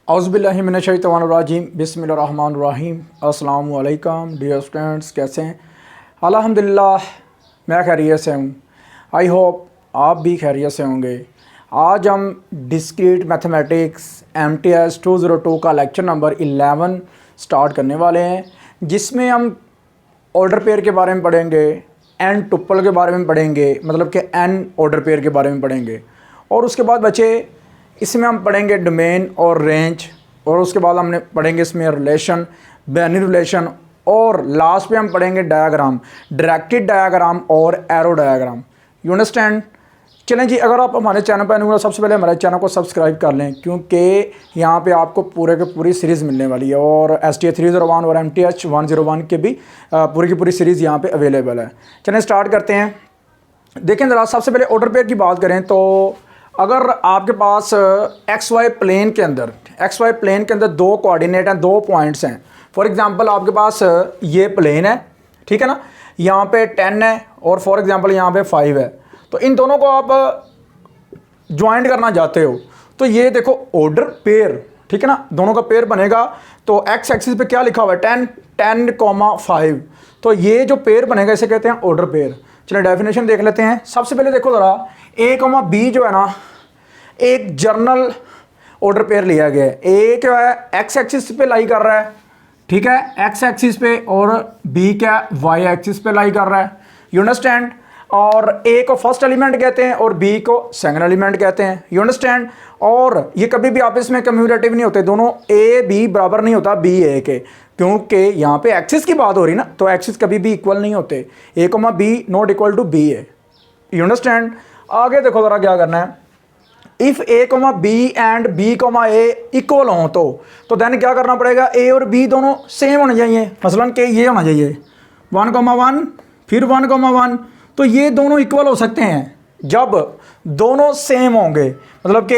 औज़ुबिल्लाहि मिनश्शैतानिर्रजीम बिस्मिल्लाहिर्रहमानिर्रहीम। अस्सलाम वालेकुम डियर स्टूडेंट्स, कैसे हैं? अल्हम्दुलिल्लाह मैं खैरियत से हूँ। आई होप आप भी खैरियत से होंगे। आज हम डिस्क्रीट मैथमेटिक्स MTS 202 का लेक्चर नंबर 11 स्टार्ट करने वाले हैं, जिसमें हम ऑर्डर पेयर के बारे में पढ़ेंगे, एन टुप्पल के बारे में पढ़ेंगे, मतलब कि एन ऑर्डर पेयर के बारे में पढ़ेंगे। और उसके बाद बच्चे इसमें हम पढ़ेंगे डोमेन और रेंज, और उसके बाद हमने पढ़ेंगे इसमें रिलेशन, बाइनरी रिलेशन, और लास्ट पे हम पढ़ेंगे डायग्राम, डायरेक्टेड डायग्राम और एरो डायग्राम। You understand? चलें जी, अगर आप हमारे चैनल पर आए सबसे पहले हमारे चैनल को सब्सक्राइब कर लें, क्योंकि यहाँ पे आपको पूरे के पूरी सीरीज़ मिलने वाली है, और STA 301 और MTH 101 के भी पूरी की पूरी सीरीज़ यहाँ पे अवेलेबल है। चलें स्टार्ट करते हैं। देखें ज़रा, सबसे पहले ऑर्डर पेयर की बात करें तो अगर आपके पास XY प्लेन के अंदर दो कोऑर्डिनेट हैं, दो पॉइंट्स हैं। फॉर एग्जांपल आपके पास ये प्लेन है, ठीक है ना, यहाँ पे 10 है और फॉर एग्जांपल यहाँ पे 5 है। तो इन दोनों को आप ज्वाइंट करना चाहते हो, तो ये देखो ऑर्डर पेयर, ठीक है ना, दोनों का पेयर बनेगा। तो एक्स एक्सिस पे क्या लिखा हुआ है? 10,5। तो ये जो पेयर बनेगा इसे कहते हैं ऑर्डर पेयर। चलिए डेफिनेशन देख लेते हैं। सबसे पहले देखो ज़रा, A, B जो है ना, एक जर्नल ऑर्डर पेयर लिया गया है। ए क्या है? एक्स एक्सिस पे लाई कर रहा है, ठीक है, एक्स एक्सिस पे, और बी क्या, वाई एक्सिस पे लाई कर रहा है। You understand? और ए को फर्स्ट एलिमेंट कहते हैं और बी को सेकंड एलिमेंट कहते हैं। You understand? और ये कभी भी आपस में कम्यूटेटिव नहीं होते, दोनों ए बी बराबर नहीं होता बी ए के, क्योंकि यहाँ पे एक्सिस की बात हो रही ना, तो एक्सिस कभी भी इक्वल नहीं होते। A, B not equal to B A. You understand? आगे देखो ज़रा क्या करना है। If A, B and B, A equal हों तो देन क्या करना पड़ेगा? A और B दोनों सेम होने चाहिए। मसलन कि ये होना चाहिए 1,1 फिर 1,1। तो ये दोनों इक्वल हो सकते हैं जब दोनों सेम होंगे, मतलब कि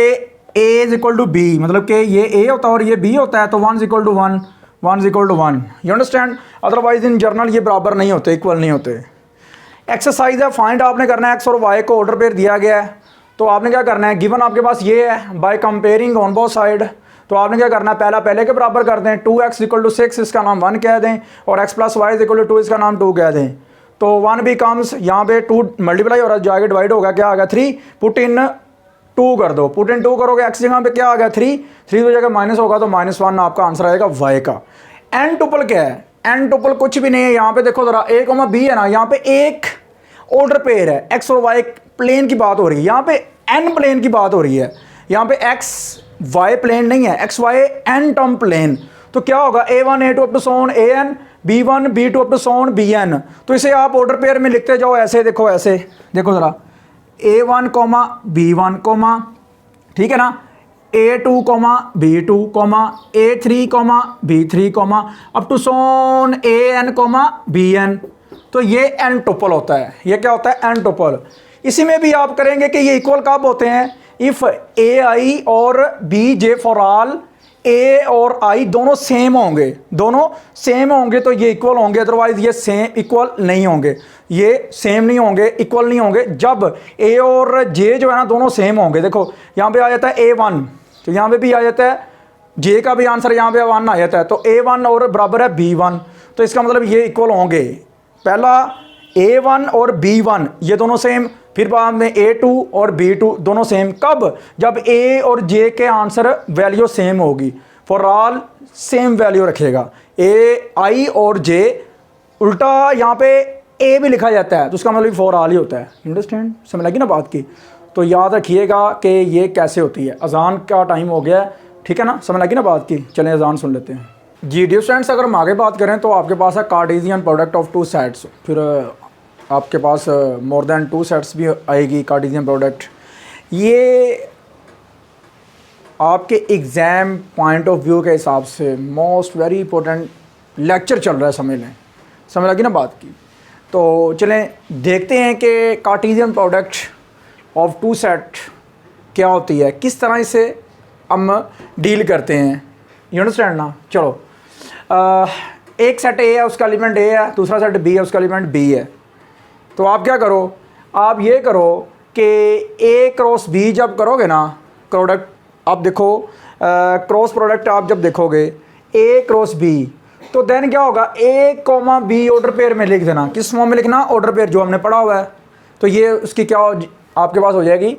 A is equal to B, मतलब कि ये A होता है और ये B होता है, तो 1 is equal to 1, 1 is equal to 1। You understand? Otherwise in general ये बराबर नहीं होते, इक्वल नहीं होते। एक्सरसाइज है, फाइंड आपने करना है एक्स और वाई को ऑर्डर पेयर दिया गया है। तो आपने क्या करना है, गिवन आपके पास ये है, by comparing on both side. तो आपने क्या करना है, पहला पहले के बराबर कर दें, 2x इक्वल टू 6 इसका नाम 1 कह दें, और x plus Y equal to 2 इसका नाम 2 कह दें। तो 1 बिकम्स, यहाँ पे 2 मल्टीप्लाई हो रहा है, जाके डिवाइड होगा, क्या आ गया 3, पुट इन 2 कर दो, पुट इन 2 करोगे, x जगह पे क्या आ गया 3 तो जगह माइनस होगा, तो -1 आपका आंसर आएगा y का। एन टुपल क्या है? एन टुपल कुछ भी नहीं है। यहाँ पे देखो जरा, A, B है ना, यहाँ पे एक ऑर्डर पेयर है, एक्स और वाई प्लेन की बात हो रही है, यहाँ पे एन प्लेन की बात हो रही है। यहाँ पे एक्स वाई प्लेन नहीं है, X Y N term plane. तो क्या होगा? A1 A2 up to so on AN, B1 B2 up to so on BN। तो इसे आप ऑर्डर पेयर में लिखते जाओ ऐसे, देखो ऐसे, देखो जरा, A1, B1, ठीक है ना, A2, B2, A3, B3, up to so on AN, BN। तो ये एन टुपल होता है। ये क्या होता है? N tuple. इसी में भी आप करेंगे कि ये इक्वल कब होते हैं? इफ AI और BJ फॉर ऑल A और I दोनों सेम होंगे, तो ये इक्वल होंगे, अदरवाइज ये सेम इक्वल नहीं होंगे। ये सेम नहीं होंगे, इक्वल नहीं होंगे जब A और J जो है ना दोनों सेम होंगे। देखो यहाँ पे आ जाता है A1, तो यहाँ पे भी आ जाता है, J का भी आंसर यहाँ पे 1 आ जाता है, तो A1 और बराबर है B1, तो इसका मतलब ये इक्वल होंगे। पहला A1 और B1 ये दोनों सेम, फिर बाद में A2 और B2 दोनों सेम। कब? जब A और J के आंसर वैल्यू सेम होगी। फॉर ऑल सेम वैल्यू रखेगा। I और J, उल्टा यहाँ पे A भी लिखा जाता है, तो उसका मतलब फॉर ऑल ही होता है। अंडरस्टैंड? समझ लगी ना बात की? तो याद रखिएगा कि ये कैसे होती है। अजान का टाइम हो गया है, ठीक है ना, समझ लगी ना बात की? चलें अजान सुन लेते हैं जी। डियर स्टूडेंट्स, अगर हम आगे बात करें तो आपके पास है कार्टेशियन प्रोडक्ट ऑफ 2 सेट्स, फिर आपके पास मोर देन 2 सेट्स भी आएगी कार्टेशियन प्रोडक्ट। ये आपके एग्ज़ाम पॉइंट ऑफ व्यू के हिसाब से मोस्ट वेरी इंपॉर्टेंट लेक्चर चल रहा है, समझ लगी ना बात की? तो चलें देखते हैं कि कार्टेशियन प्रोडक्ट ऑफ 2 सेट क्या होती है, किस तरह इसे हम डील करते हैं। यू अंडरस्टैंड ना? चलो, एक सेट A है, उसका एलिमेंट A है, दूसरा सेट B है, उसका एलिमेंट B है। तो आप क्या करो, आप ये करो कि A क्रॉस B जब करोगे ना प्रोडक्ट, अब देखो क्रॉस प्रोडक्ट आप जब देखोगे ए क्रॉस बी, तो देन क्या होगा, ए कॉमा बी ऑर्डर पेयर में लिख देना। किस फॉर्म में लिखना, ऑर्डर पेयर जो हमने पढ़ा हुआ है। तो ये उसकी क्या आपके पास हो जाएगी,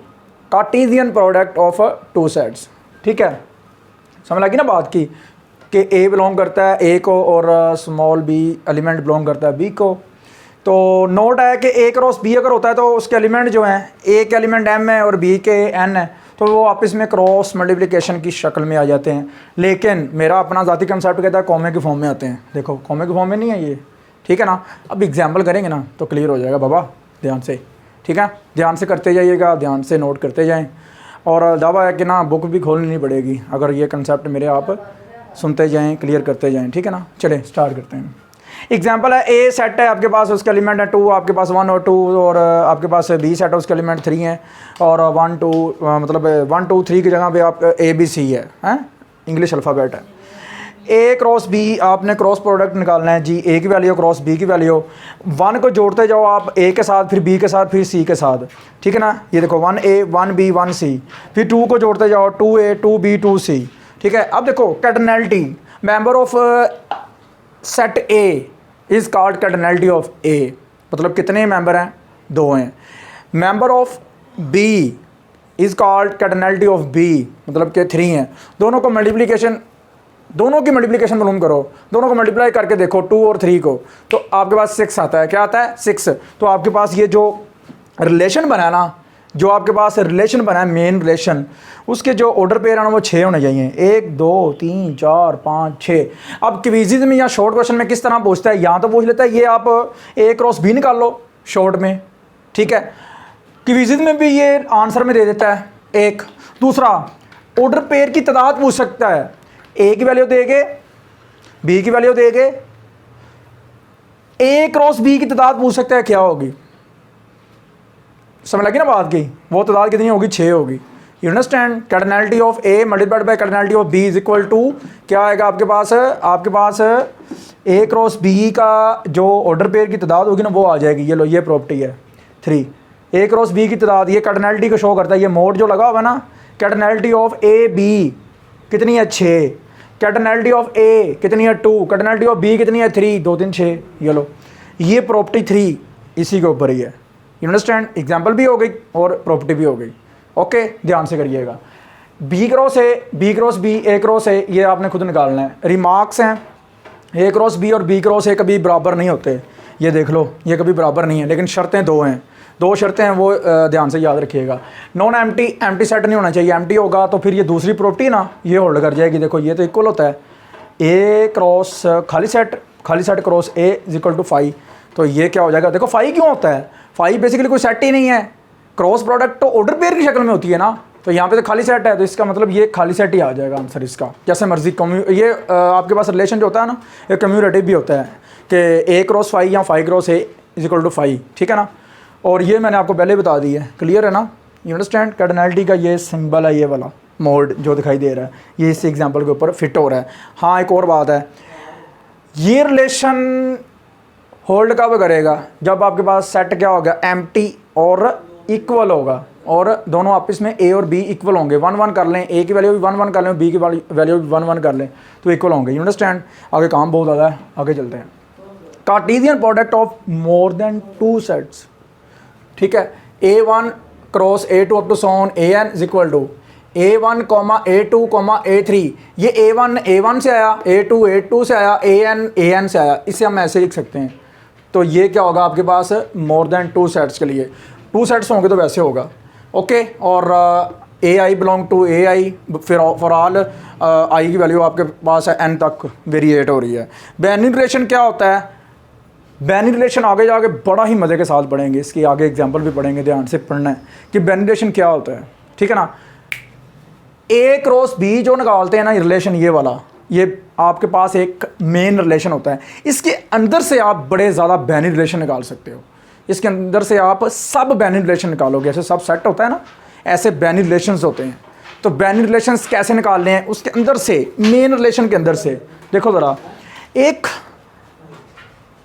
Cartesian product of two sets. ठीक है, समझ लगी ना बात की, कि ए बिलोंग करता है ए को और स्मॉल बी एलिमेंट बिलोंग करता है बी को। तो नोट है कि ए क्रॉस बी अगर होता है तो उसके एलिमेंट जो हैं, ए के एलिमेंट एम है और बी के एन है, तो वो आपस में क्रॉस मल्टीप्लिकेशन की शक्ल में आ जाते हैं। लेकिन मेरा अपना ज़ाती कंसेप्ट कहता है कॉमे के फॉर्म में आते हैं। देखो कॉमे के फॉर्म में नहीं है ये, ठीक है ना। अब एग्जाम्पल करेंगे ना तो क्लियर हो जाएगा बाबा, ध्यान से, ठीक है, ध्यान से करते जाइएगा, ध्यान से नोट करते जाएँ। और दावा है कि ना बुक भी खोलनी नहीं पड़ेगी अगर ये कंसेप्ट मेरे आप सुनते जाएँ, क्लियर करते जाएँ, ठीक है ना। चलें स्टार्ट करते हैं। एग्जाम्पल है, ए सेट है आपके पास, उसके एलिमेंट है 2, आपके पास 1 और 2, और आपके पास बी सेट है उसके एलिमेंट 3 हैं, और 1 2 मतलब 1 2 3 की जगह पे आप ए बी सी है, इंग्लिश अल्फ़ाबेट है। ए क्रॉस बी आपने क्रॉस प्रोडक्ट निकालना है जी, ए की वैल्यू क्रॉस बी की वैल्यू। 1 को जोड़ते जाओ आप ए के साथ, फिर बी के साथ, फिर सी के साथ, ठीक है ना। ये देखो 1 ए 1 बी 1 सी, फिर 2 को जोड़ते जाओ 2 ए 2 बी 2 सी, ठीक है। अब देखो cardinality, member of set A is called cardinality of A, मतलब कितने मेंबर हैं, 2 हैं। Member of B is called cardinality of B, मतलब के 3 हैं। दोनों की मल्टीप्लिकेशन मालूम करो, दोनों को मल्टीप्लाई करके देखो 2 और 3 को, तो आपके पास 6 आता है। क्या आता है, 6। तो आपके पास ये जो रिलेशन बना है ना, जो आपके पास रिलेशन बना है मेन रिलेशन, उसके जो ऑर्डर पेयर है वो 6 होने चाहिए, 1 2 3 4 5 6। अब क्विज़ में या शॉर्ट क्वेश्चन में किस तरह पूछता है, यहाँ तो पूछ लेता है ये आप ए क्रॉस बी निकाल लो शॉर्ट में, ठीक है। क्विज़ में भी ये आंसर में दे देता है एक। दूसरा, ऑर्डर पेयर की तादाद पूछ सकता है, ए की वैल्यू देगे, बी की वैल्यू देगे, ए क्रॉस बी की तादाद पूछ सकता है क्या होगी, समझ लगी ना बात की। वो तादाद कितनी होगी, 6 होगी। You understand, cardinality of A multiplied by cardinality of B is equal to क्या आएगा आपके पास ए क्रॉस बी का जो ऑर्डर पेयर की तादाद होगी ना वो आ जाएगी। ये लो, ये प्रॉपर्टी है 3, ए क्रॉस बी की तादाद, ये कैटरनैलिटी को शो करता है। ये मोड जो लगा हुआ है ना, कैटरनैलिटी ऑफ ए बी कितनी है, 6। कैटरनैलिटी ऑफ ए कितनी है, 2। कैटरनैलिटी ऑफ बी कितनी है, 3, 2 3 6। ये लो, ये प्रॉपर्टी 3 इसी के ऊपर ही है। यू अंडरस्टैंड, एग्जाम्पल भी हो गई और प्रॉपर्टी भी हो गई। ओके, ध्यान से करिएगा। B cross A, B cross B, A cross A, ये आपने खुद निकालना है। रिमार्क्स हैं, ए क्रॉस बी और बी क्रॉस ए कभी बराबर नहीं होते, ये देख लो, ये कभी बराबर नहीं है। लेकिन शर्तें 2 हैं, 2 शर्तें हैं, वो ध्यान से याद रखिएगा। नॉन एम्प्टी सेट नहीं होना चाहिए, एम्प्टी होगा तो फिर ये दूसरी प्रॉपर्टी ना ये होल्ड कर जाएगी। देखो ये तो इक्वल होता है, ए क्रॉस खाली set cross A is equal to 5। तो ये क्या हो जाएगा, देखो 5 क्यों होता है, 5 बेसिकली कोई सेट ही नहीं है, क्रॉस प्रोडक्ट तो ऑर्डर पेयर की शक्ल में होती है ना। तो यहाँ पे तो खाली सेट है, तो इसका मतलब ये खाली सेट ही आ जाएगा आंसर इसका, जैसे मर्जी। ये आपके पास रिलेशन जो होता है ना, ये कम्यूटेटिव भी होता है कि ए क्रॉस 5 या 5 cross A is equal to 5, ठीक है ना। और ये मैंने आपको पहले बता दी है, क्लियर है ना। यू अंडरस्टैंड, कैटरनैलिटी का ये सिंबल है, ये वाला मोड जो दिखाई दे रहा है, ये इस एग्जाम्पल के ऊपर फिट हो रहा है। हाँ, एक और बात है, ये रिलेशन होल्ड कब करेगा, जब आपके पास सेट क्या होगा, एम्प्टी और इक्वल होगा, और दोनों आपस में ए और बी इक्वल होंगे। 1 1 कर लें, ए की वैल्यू भी 1 1 कर लें, बी की वैल्यू भी 1 1 कर लें, तो इक्वल होंगे। यू अंडरस्टैंड, आगे काम बहुत ज़्यादा है, आगे चलते हैं। Cartesian product of more than 2 sets, ठीक है। A1 cross A2 up to so on AN is equal to A1 A2 A3। ये A1 से आया, A2 से आया, AN से आया, इसे हम ऐसे लिख सकते हैं। तो ये क्या होगा आपके पास, मोर देन 2 सेट्स के लिए 2 सेट्स होंगे तो वैसे होगा, ओके। और AI बिलोंग टू AI, फिर फॉर ऑल आई की वैल्यू आपके पास है n तक वेरिएट हो रही है। बाइनरी रिलेशन क्या होता है, बाइनरी रिलेशन आगे जाके बड़ा ही मज़े के साथ पढ़ेंगे, इसकी आगे एग्जांपल भी पढ़ेंगे, ध्यान से पढ़ना है कि बाइनरी रिलेशन क्या होता है, ठीक है ना। ए क्रॉस बी जो निकालते हैं ना रिलेशन, ये वाला, ये आपके पास एक मेन रिलेशन होता है। इसके अंदर से आप बड़े ज़्यादा बाइनरी रिलेशन निकाल सकते हो, इसके अंदर से आप सब बाइनरी रिलेशन निकालोगे। जैसे सब सेट होता है ना, ऐसे बाइनरी रिलेशंस होते हैं। तो बाइनरी रिलेशंस कैसे निकालने हैं, उसके अंदर से, मेन रिलेशन के अंदर से। देखो ज़रा, एक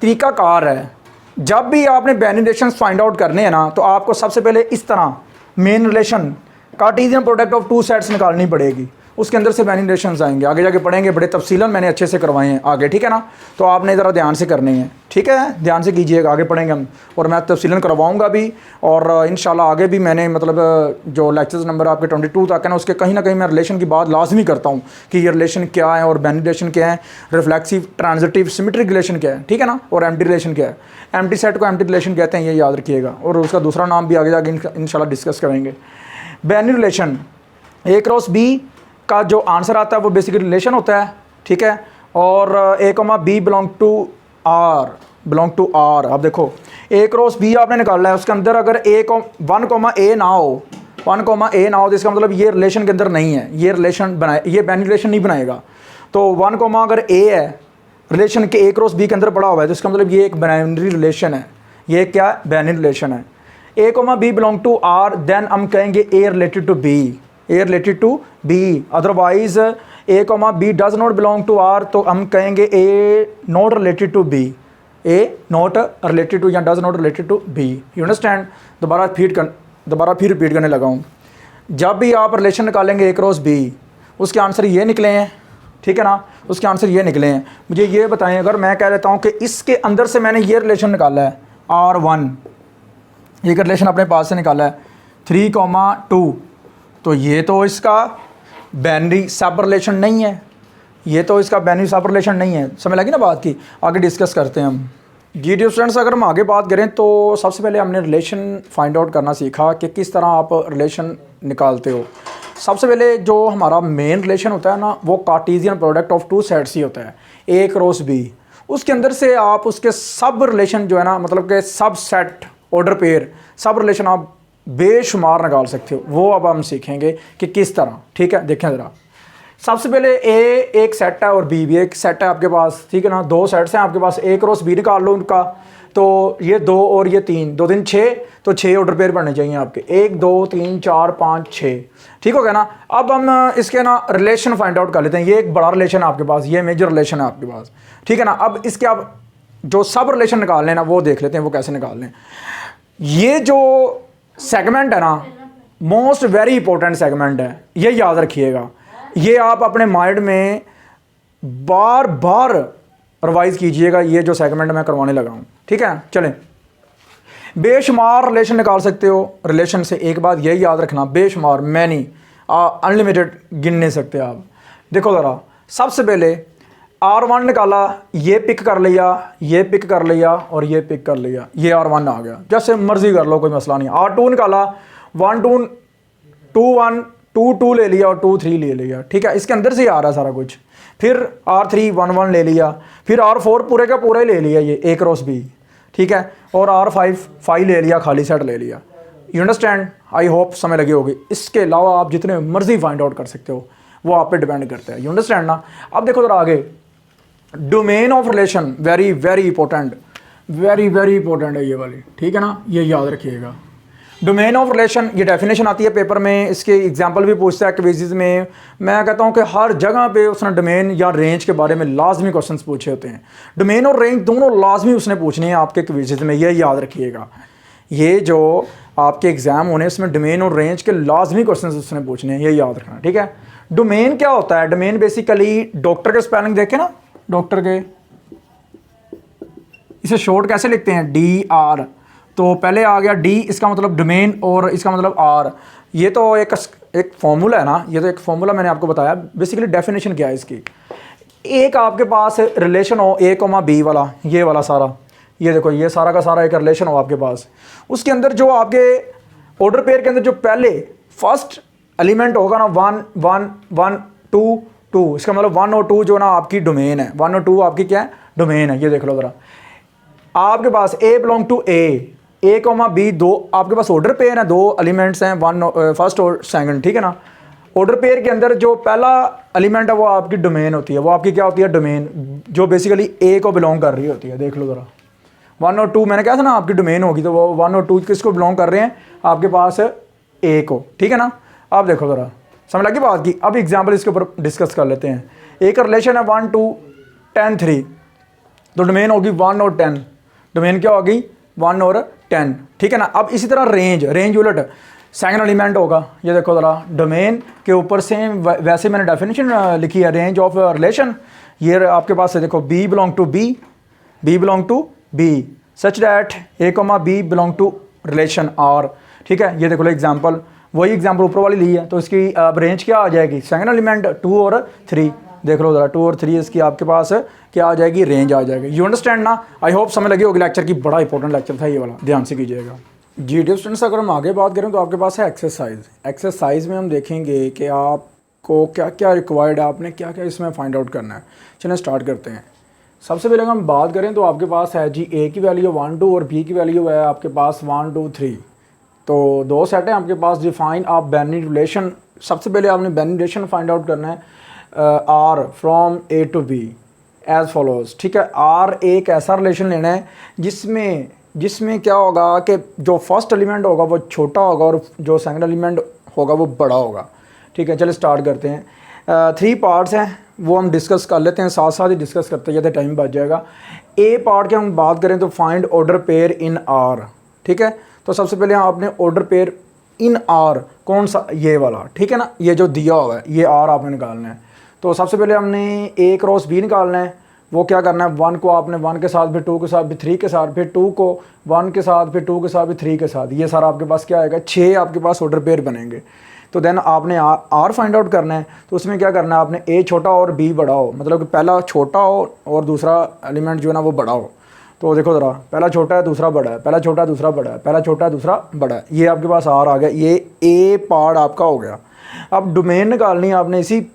तरीकाकार है, जब भी आपने बाइनरी रिलेशंस फाइंड आउट करने हैं ना, तो आपको सबसे पहले इस तरह main relation Cartesian product of 2 sets निकालनी पड़ेगी। उसके अंदर से बैनिंग रिलेशंस आएंगे, आगे जाके पढ़ेंगे, बड़े तफसीलन मैंने अच्छे से करवाए हैं आगे, ठीक है ना। तो आपने ज़रा ध्यान से करने हैं, ठीक है, ध्यान से कीजिएगा, आगे पढ़ेंगे हम, और मैं तफसीलन करवाऊँगा भी। और इंशाल्लाह आगे भी मैंने मतलब जो लेक्चर्स नंबर आपके 22 तक है ना, उसके कहीं ना कहीं मैं रिलेशन की बात लाजमी करता हूँ कि ये रिलेशन क्या है और बैनिंग रिलेशन क्या है, रिफ्लेक्सिव ट्रांजिटिव सिमेट्रिक रिलेशन क्या है, ठीक है ना, और एम्प्टी रिलेशन क्या है। एम्प्टी सेट को एम्प्टी रिलेशन कहते हैं, ये याद रखिएगा, और उसका दूसरा नाम भी आगे जाके इंशाल्लाह डिस्कस करेंगे। बैनिंग रिलेशन ए क्रॉस बी का जो आंसर आता है वो बेसिकली रिलेशन होता है, ठीक है। और A comma B belong to R. अब देखो ए क्रॉस बी आपने निकालना है, उसके अंदर अगर वन कॉमा ए ना हो तो इसका मतलब ये रिलेशन के अंदर नहीं है, ये रिलेशन बनाए, ये बैनिंग रिलेशन नहीं बनाएगा। तो 1 कॉमा अगर ए है रिलेशन के ए क्रॉस बी के अंदर पड़ा हुआ है, तो इसका मतलब ये एक बाइनरी रिलेशन है, ये क्या बाइनरी रिलेशन है। A comma B belong to R, then हम कहेंगे A related to B, otherwise A comma B does not belong to R, तो हम कहेंगे A not related to B, A not related to या does not related to B. You understand. दोबारा फिर repeat करने लगा हूँ। जब भी आप रिलेशन निकालेंगे ए क्रॉस बी, उसके आंसर ये निकले हैं, ठीक है ना, उसके आंसर ये निकले हैं। मुझे ये बताएं, अगर मैं कह देता हूँ कि इसके अंदर से मैंने ये रिलेशन निकाला है R1, एक रिलेशन अपने पास से निकाला है 3,2, तो ये तो इसका बाइनरी सब रिलेशन नहीं है, ये तो इसका बाइनरी सब रिलेशन नहीं है। समझ लगी ना बात की, आगे डिस्कस करते हैं हम। जी डियर स्टूडेंट्स, अगर हम आगे बात करें तो सबसे पहले हमने रिलेशन फाइंड आउट करना सीखा कि किस तरह आप रिलेशन निकालते हो। सबसे पहले जो हमारा मेन रिलेशन होता है ना, वो Cartesian product of two sets ही होता है, ए क्रॉस बी। उसके अंदर से आप उसके सब रिलेशन जो है ना, मतलब कि सब सेट ऑर्डर पेयर सब रिलेशन आप बेशुमार निकाल सकते हो। वो अब हम सीखेंगे कि किस तरह, ठीक है। देखें ज़रा, सबसे पहले ए एक सेट है और बी भी एक सेट है आपके पास, ठीक है ना, दो सेट्स हैं आपके पास, ए क्रॉस बी निकाल लो उनका। तो ये 2 और ये 3, 2 3 6, तो 6 ऑर्डर पेयर बनने चाहिए आपके, 1 2 3 4 5 6, ठीक हो गया ना। अब हम इसके ना रिलेशन फाइंड आउट कर लेते हैं। ये एक बड़ा रिलेशन है आपके पास, ये मेजर रिलेशन है आपके पास, ठीक है ना। अब इसके आप जो सब रिलेशन निकाल लेना वो देख लेते हैं, वो कैसे निकाल लें। ये जो सेगमेंट है ना, मोस्ट वेरी इंपॉर्टेंट सेगमेंट है, ये याद रखिएगा। ये आप अपने माइंड में बार बार रिवाइज कीजिएगा, ये जो सेगमेंट मैं करवाने लगा हूँ, ठीक है। चलें, बेशुमार रिलेशन निकाल सकते हो। रिलेशन से एक बात यही याद रखना, बेशुमार, मैनी, अनलिमिटेड गिन नहीं सकते आप। देखो ज़रा, सबसे पहले R1 निकाला, ये पिक कर लिया, ये पिक कर लिया और ये पिक कर लिया, ये R1 आ गया, जैसे मर्जी कर लो, कोई मसला नहीं। R2 निकाला, 1 2 2 1 2 2 ले लिया और 2 3 ले लिया, ठीक है, इसके अंदर से ही आ रहा है सारा कुछ। फिर R3 1 1 ले लिया, फिर R4 पूरे का पूरा ही ले लिया, ये ए क्रॉस बी, ठीक है, और R5 5 ले लिया, खाली सेट ले लिया। यू अंडरस्टैंड, आई होप समझ लगी होगी। इसके अलावा आप जितने मर्जी फाइंड आउट कर सकते हो, वो आप पे डिपेंड करता है। यू अंडरस्टैंड ना। अब देखो जरा आगे, domain of relation, very very important, very very important है ये वाली, ठीक है ना, ये याद रखिएगा। डोमेन ऑफ रिलेशन, ये डेफिनेशन आती है पेपर में, इसके एग्जांपल भी पूछता है क्विज़ में। मैं कहता हूँ कि हर जगह पे उसने डोमेन या रेंज के बारे में लाजमी क्वेश्चंस पूछे होते हैं। डोमेन और रेंज दोनों लाजमी उसने पूछने हैं आपके क्विज़ में, ये याद रखिएगा। ये जो आपके एग्ज़ाम होने उसमें डोमेन और रेंज के लाजमी क्वेश्चन उसने पूछने हैं, ये याद रखना, ठीक है। डोमेन क्या होता है? डोमेन बेसिकली, डॉक्टर के स्पेलिंग देखें ना, डॉक्टर के, इसे शॉर्ट कैसे लिखते हैं? DR। तो पहले आ गया डी, इसका मतलब डोमेन, और इसका मतलब R। ये तो एक फॉर्मूला है ना, ये तो एक फॉर्मूला मैंने आपको बताया। बेसिकली डेफिनेशन क्या है इसकी? एक आपके पास रिलेशन हो A, B वाला, ये वाला सारा, ये देखो, ये सारा का सारा एक रिलेशन हो आपके पास। उसके अंदर जो आपके ऑर्डर पेयर के अंदर जो पहले फर्स्ट एलिमेंट होगा ना, 1 1 1 2 2, इसका मतलब 1 और 2 जो ना आपकी डोमेन है, 1 और 2 आपकी क्या है? डोमेन है। ये देख लो ज़रा, आपके पास A belong to A comma B, दो आपके पास ऑर्डर पेयर हैं, 2 एलिमेंट्स हैं, 1 फर्स्ट और सेकंड, ठीक है ना। ऑर्डर पेयर के अंदर जो पहला एलिमेंट है वो आपकी डोमेन होती है, वो आपकी क्या होती है? डोमेन, जो बेसिकली A को बिलोंग कर रही होती है। देख लो ज़रा, 1 और 2 मैंने कहा था ना आपकी डोमेन होगी, तो वो 1 और 2 किसको बिलोंग कर रहे हैं? आपके पास A को, ठीक है ना। अब देखो ज़रा, समझ लगी बात की। अब एग्जाम्पल इसके ऊपर डिस्कस कर लेते हैं। एक रिलेशन है 1 2 10 3, तो डोमेन होगी 1 और 10, डोमेन क्या होगी? 1 और 10, ठीक है ना। अब इसी तरह रेंज उलट, सेकंड एलिमेंट होगा, ये देखो ज़रा डोमेन के ऊपर सेम वैसे मैंने डेफिनेशन लिखी है, रेंज ऑफ रिलेशन। ये आपके पास है देखो B belong to B, B belong to B such that A comma B belong to relation R. ठीक है, ये देखो एग्जांपल, वही एग्जांपल ऊपर वाली ली है, तो इसकी रेंज क्या आ जाएगी, सेकंड एलिमेंट 2 और 3। देख लो ज़रा 2 और 3 इसकी आपके पास क्या आ जाएगी, रेंज आ जाएगी। यू अंडरस्टैंड ना, आई होप समझ लगी होगी लेक्चर की, बड़ा इंपॉर्टेंट लेक्चर था ये वाला, ध्यान से कीजिएगा। जी डियर स्टूडेंट्स, अगर हम आगे बात करें तो आपके पास है एक्सरसाइज। एक्सरसाइज में हम देखेंगे कि आपको क्या क्या रिक्वायर्ड है, आपने क्या क्या इसमें फाइंड आउट करना है। चलिए स्टार्ट करते हैं। सबसे पहले अगर हम बात करें तो आपके पास है जी ए की वैल्यू 1 2 और बी की वैल्यू है आपके पास 1 2 3। तो दो सेट हैं आपके पास। डिफाइन आप बाइनरी रिलेशन, सबसे पहले आपने बाइनरी रिलेशन फाइंड आउट करना है R from A to B as follows. ठीक है, आर एक ऐसा रिलेशन लेना है जिसमें क्या होगा कि जो फर्स्ट एलिमेंट होगा वो छोटा होगा और जो सेकंड एलिमेंट होगा वो बड़ा होगा। ठीक है, चलिए स्टार्ट करते हैं। 3 पार्ट्स हैं, वो हम डिस्कस कर लेते हैं, साथ साथ ही डिस्कस करते जाते, टाइम बच जाएगा। ए पार्ट की हम बात करें तो find order pair in are. ठीक है, तो सबसे पहले आपने ऑर्डर पेयर इन आर कौन सा, ये वाला, ठीक है ना, ये जो दिया हुआ है ये आर आपने निकालना है। तो सबसे पहले हमने ए क्रॉस बी निकालना है। वो क्या करना है, 1 को आपने 1 के साथ, फिर 2 के साथ, फिर 3 के साथ, फिर 2 को 1 के साथ, फिर 2 के साथ, फिर 3 के साथ, ये सारा आपके पास क्या आएगा, 6 आपके पास ऑर्डर पेयर बनेंगे। तो देन आपने आर फाइंड आउट करना है। तो उसमें क्या करना है, आपने ए छोटा और बी बड़ा हो, मतलब कि पहला छोटा हो और दूसरा एलिमेंट जो है ना वो बड़ा हो। तो देखो ज़रा, पहला छोटा है दूसरा बड़ा है, पहला छोटा है दूसरा बड़ा है, पहला छोटा है दूसरा बड़ा है, ये आपके पास आर आ गया। ये ए पार्ट आपका हो गया। अब डोमेन निकालनी है आपने, इसी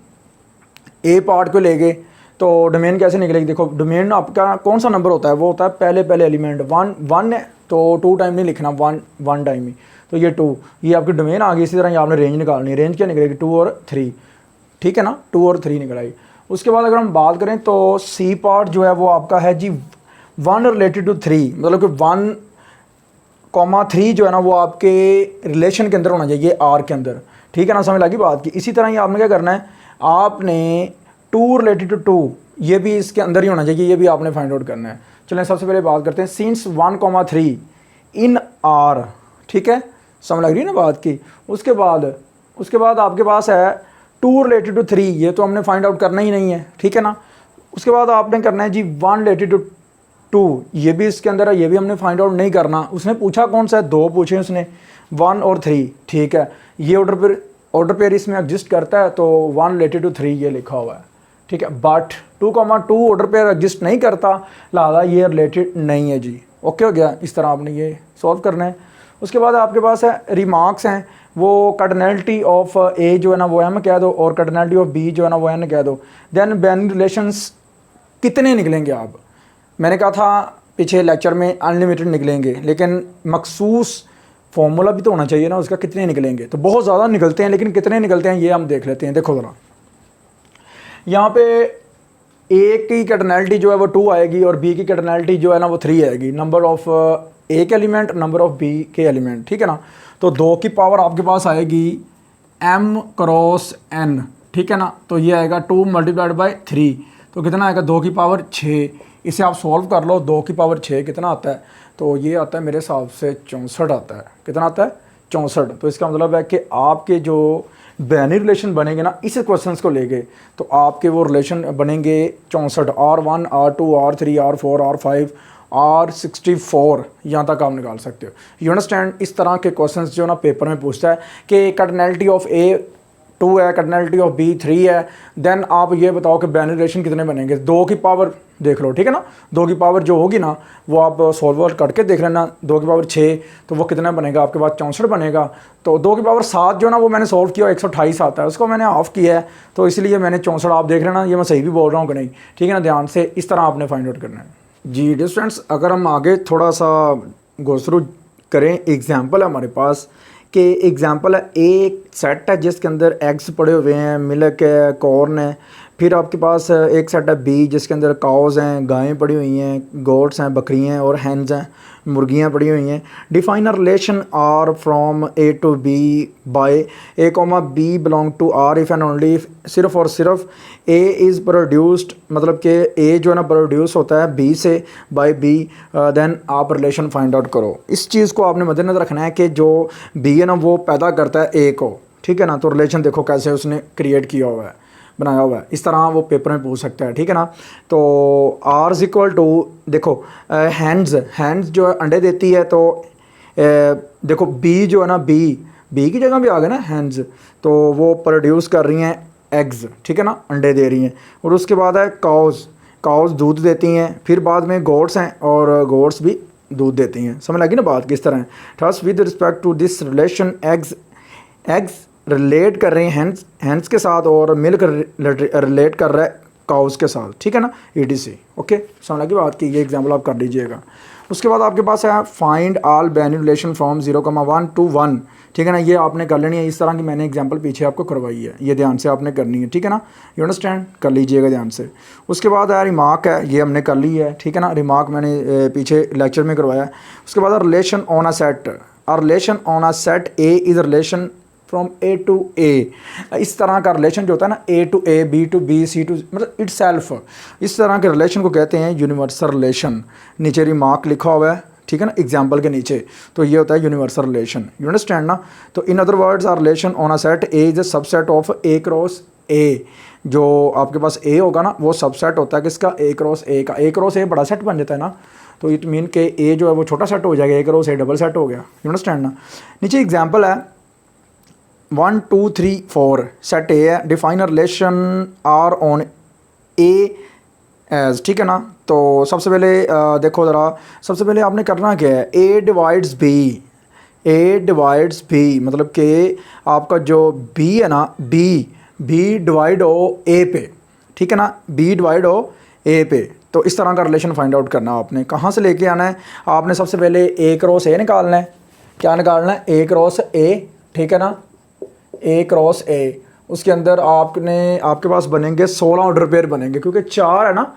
ए पार्ट को ले गए तो डोमेन कैसे निकलेगी, देखो डोमेन आपका कौन सा नंबर होता है, वो होता है पहले एलिमेंट 1 है, तो 2 टाइम नहीं लिखना, 1 टाइम ही, तो ये 2, ये आपकी डोमेन आ गई। इसी तरह ये आपने रेंज निकालनी है, रेंज क्या निकलेगी, 2 और 3। ठीक है ना, 2 और 3 निकल आई। उसके बाद अगर हम बात करें तो सी पार्ट जो है वो आपका है जी 1 रिलेटेड टू 3, मतलब कि 1,3 जो है ना वो आपके रिलेशन के अंदर होना चाहिए, आर के अंदर। ठीक है ना, समझ लगी बात की। इसी तरह ही आपने क्या करना है, आपने 2 रिलेटेड टू 2, ये भी इसके अंदर ही होना चाहिए, ये भी आपने फाइंड आउट करना है। चलें सबसे पहले बात करते हैं सिंस 1,3 इन आर। ठीक है, समझ लग रही है ना बात की। उसके बाद आपके पास है 2 रिलेटेड टू 3, ये तो हमने फाइंड आउट करना ही नहीं है। ठीक है ना, उसके बाद आपने करना है जी 1 रिलेटेड टू 2, ये भी इसके अंदर है, ये भी हमने फाइंड आउट नहीं करना। उसने पूछा कौन सा है, 2 पूछे उसने, 1 और 3। ठीक है, ये ऑर्डर पेयर इसमें एग्जिस्ट करता है, तो 1 रिलेटेड टू 3 ये लिखा हुआ है। ठीक है, बट 2,2 ऑर्डर पेयर एग्जिस्ट नहीं करता, लिहाजा ये रिलेटेड नहीं है जी। ओके हो गया, इस तरह आपने ये सॉल्व करना है। उसके बाद आपके पास है रिमार्क्स हैं, वो कार्डिनैलिटी ऑफ ए जो है ना वो एम कह दो और कार्डिनैलिटी ऑफ बी जो है ना वो एन कह दो। देन बाइनरी रिलेशंस कितने निकलेंगे आप, मैंने कहा था पीछे लेक्चर में अनलिमिटेड निकलेंगे, लेकिन मखसूस फॉर्मूला भी तो होना चाहिए ना उसका, कितने निकलेंगे। तो बहुत ज़्यादा निकलते हैं, लेकिन कितने निकलते हैं ये हम देख लेते हैं। देखो ज़रा, यहाँ पे ए की कार्डिनैलिटी जो है वो 2 आएगी और बी की कार्डिनैलिटी जो है ना वो 3 आएगी, नंबर ऑफ ए के एलिमेंट, नंबर ऑफ बी के एलिमेंट। ठीक है ना, तो 2 की पावर आपके पास आएगी m क्रॉस n। ठीक है ना, तो ये आएगा 2 × 3, तो कितना आएगा, 2 की पावर 6। इसे आप सॉल्व कर लो, 2 की पावर 6 कितना आता है, तो ये आता है मेरे हिसाब से 64 आता है। कितना आता है, 64। तो इसका मतलब है कि आपके जो बाइनरी रिलेशन बनेंगे ना इस क्वेश्चंस को लेके, तो आपके वो रिलेशन बनेंगे 64, R1 R2 R3 R4 R5 R64, यहाँ तक आप निकाल सकते हो। यू अंडरस्टैंड, इस तरह के क्वेश्चंस जो ना पेपर में पूछता है कि कार्डिनैलिटी ऑफ ए 2 है, कार्डिनैलिटी ऑफ बी 3 है, देन आप ये बताओ कि बाइनरी रिलेशन कितने बनेंगे। 2 की पावर देख लो, ठीक है ना, 2 की पावर जो होगी ना वो आप सॉल्वर करके देख लेना, 2 की पावर 6 तो वो कितना बनेगा आपके पास, 64 बनेगा। तो 2 की पावर 7 जो ना वो मैंने सॉल्व किया 128 आता है, उसको मैंने ऑफ किया है, तो इसलिए मैंने 64 आप देख लेना, ये मैं सही भी बोल रहा हूँ कि नहीं। ठीक है ना, ध्यान से इस तरह आपने फाइंड आउट करना है जी। डियर स्टूडेंट्स, अगर हम आगे थोड़ा सा गो थ्रू करें, एग्जाम्पल है हमारे पास कि एग्जांपल है एक सेट है जिसके अंदर एग्स पड़े हुए हैं, मिल्क है, कॉर्न है, फिर आपके पास एक सेट है बी जिसके अंदर काउज हैं, गायें पड़ी हुई हैं, गोट्स हैं, बकरियां हैं और हैंस हैं, मुर्गियां पड़ी हुई हैं। Define a relation R from A to B by A comma B belong to R if and only सिर्फ और सिर्फ ए इज़ प्रोड्यूस्ड, मतलब कि ए जो है ना प्रोड्यूस होता है बी से बाय बी, देन आप रिलेशन फाइंड आउट करो। इस चीज़ को आपने मद्देनज़र रखना है कि जो बी है ना वो पैदा करता है ए को, ठीक है ना। तो रिलेशन देखो कैसे उसने क्रिएट किया हुआ है, बनाया हुआ है, इस तरह वो पेपर में पूछ सकता है, ठीक है ना। तो आर इज इक्वल टू देखो हैंड्स जो है अंडे देती है, तो देखो बी जो है ना बी की जगह भी आ गया ना हैंड्स, तो वो प्रोड्यूस कर रही हैं एग्स, ठीक है ना, अंडे दे रही हैं। और उसके बाद है काउज दूध देती हैं। फिर बाद में गोट्स हैं और गोट्स भी दूध देती हैं। समझ लगी ना बात किस तरह है। Thus with respect to this relation eggs relate कर रहे हैं हैंड्स के साथ और मिल्क रिलेट कर रहा है काउस के साथ, ठीक है ना, ETC। ओके, समझ लगी बात की। ये एग्जाम्पल आप कर लीजिएगा। उसके बाद आपके पास है find all binary relation from 0,1 to 1, ठीक है ना। ये आपने कर लेनी है, इस तरह की मैंने एग्जांपल पीछे आपको करवाई है, ये ध्यान से आपने करनी है, ठीक है ना। यू अंडरस्टैंड, कर लीजिएगा ध्यान से। उसके बाद है रिमार्क है, ये हमने कर ली है, ठीक है ना। रिमार्क मैंने पीछे लेक्चर में करवाया है। उसके बाद relation on a set A is relation from A to A. इस तरह का रिलेशन जो होता है ना, A to A, B to B, C to, मतलब इट सेल्फ, इस तरह के रिलेशन को कहते हैं यूनिवर्सल रिलेशन। नीचे रिमार्क लिखा हुआ है, ठीक है ना, एग्जाम्पल के नीचे, तो ये होता है यूनिवर्सल रिलेशन। यू अंडरस्टैंड ना। तो in other words R relation on a set A is a subset of A cross A. जो आपके पास ए होगा ना वो सबसेट होता है किसका, ए क्रॉस ए का। ए क्रॉस ए बड़ा सेट बन जाता है ना, तो इट मीन के ए जो है वो छोटा सेट हो जाएगा, ए क्रॉस ए डबल सेट हो गया। यू अंडरस्टैंड ना। नीचे एग्जाम्पल है 1 2 3 4 सेट ए है। Define relation R on A as, ठीक है ना। तो सबसे पहले देखो ज़रा, सबसे पहले आपने करना क्या है, ए डिवाइड्स बी, मतलब कि आपका जो बी है ना, बी डिवाइड हो ए पे, ठीक है ना, बी डिवाइड हो ए पे। तो इस तरह का रिलेशन फाइंड आउट करना आपने। कहाँ से लेके आना है आपने, सबसे पहले ए क्रॉस ए निकालना है। क्या निकालना है, ए क्रॉस ए, ठीक है ना, ए क्रॉस ए। उसके अंदर आपके पास बनेंगे 16 ऑर्डर पेयर बनेंगे, क्योंकि 4 है ना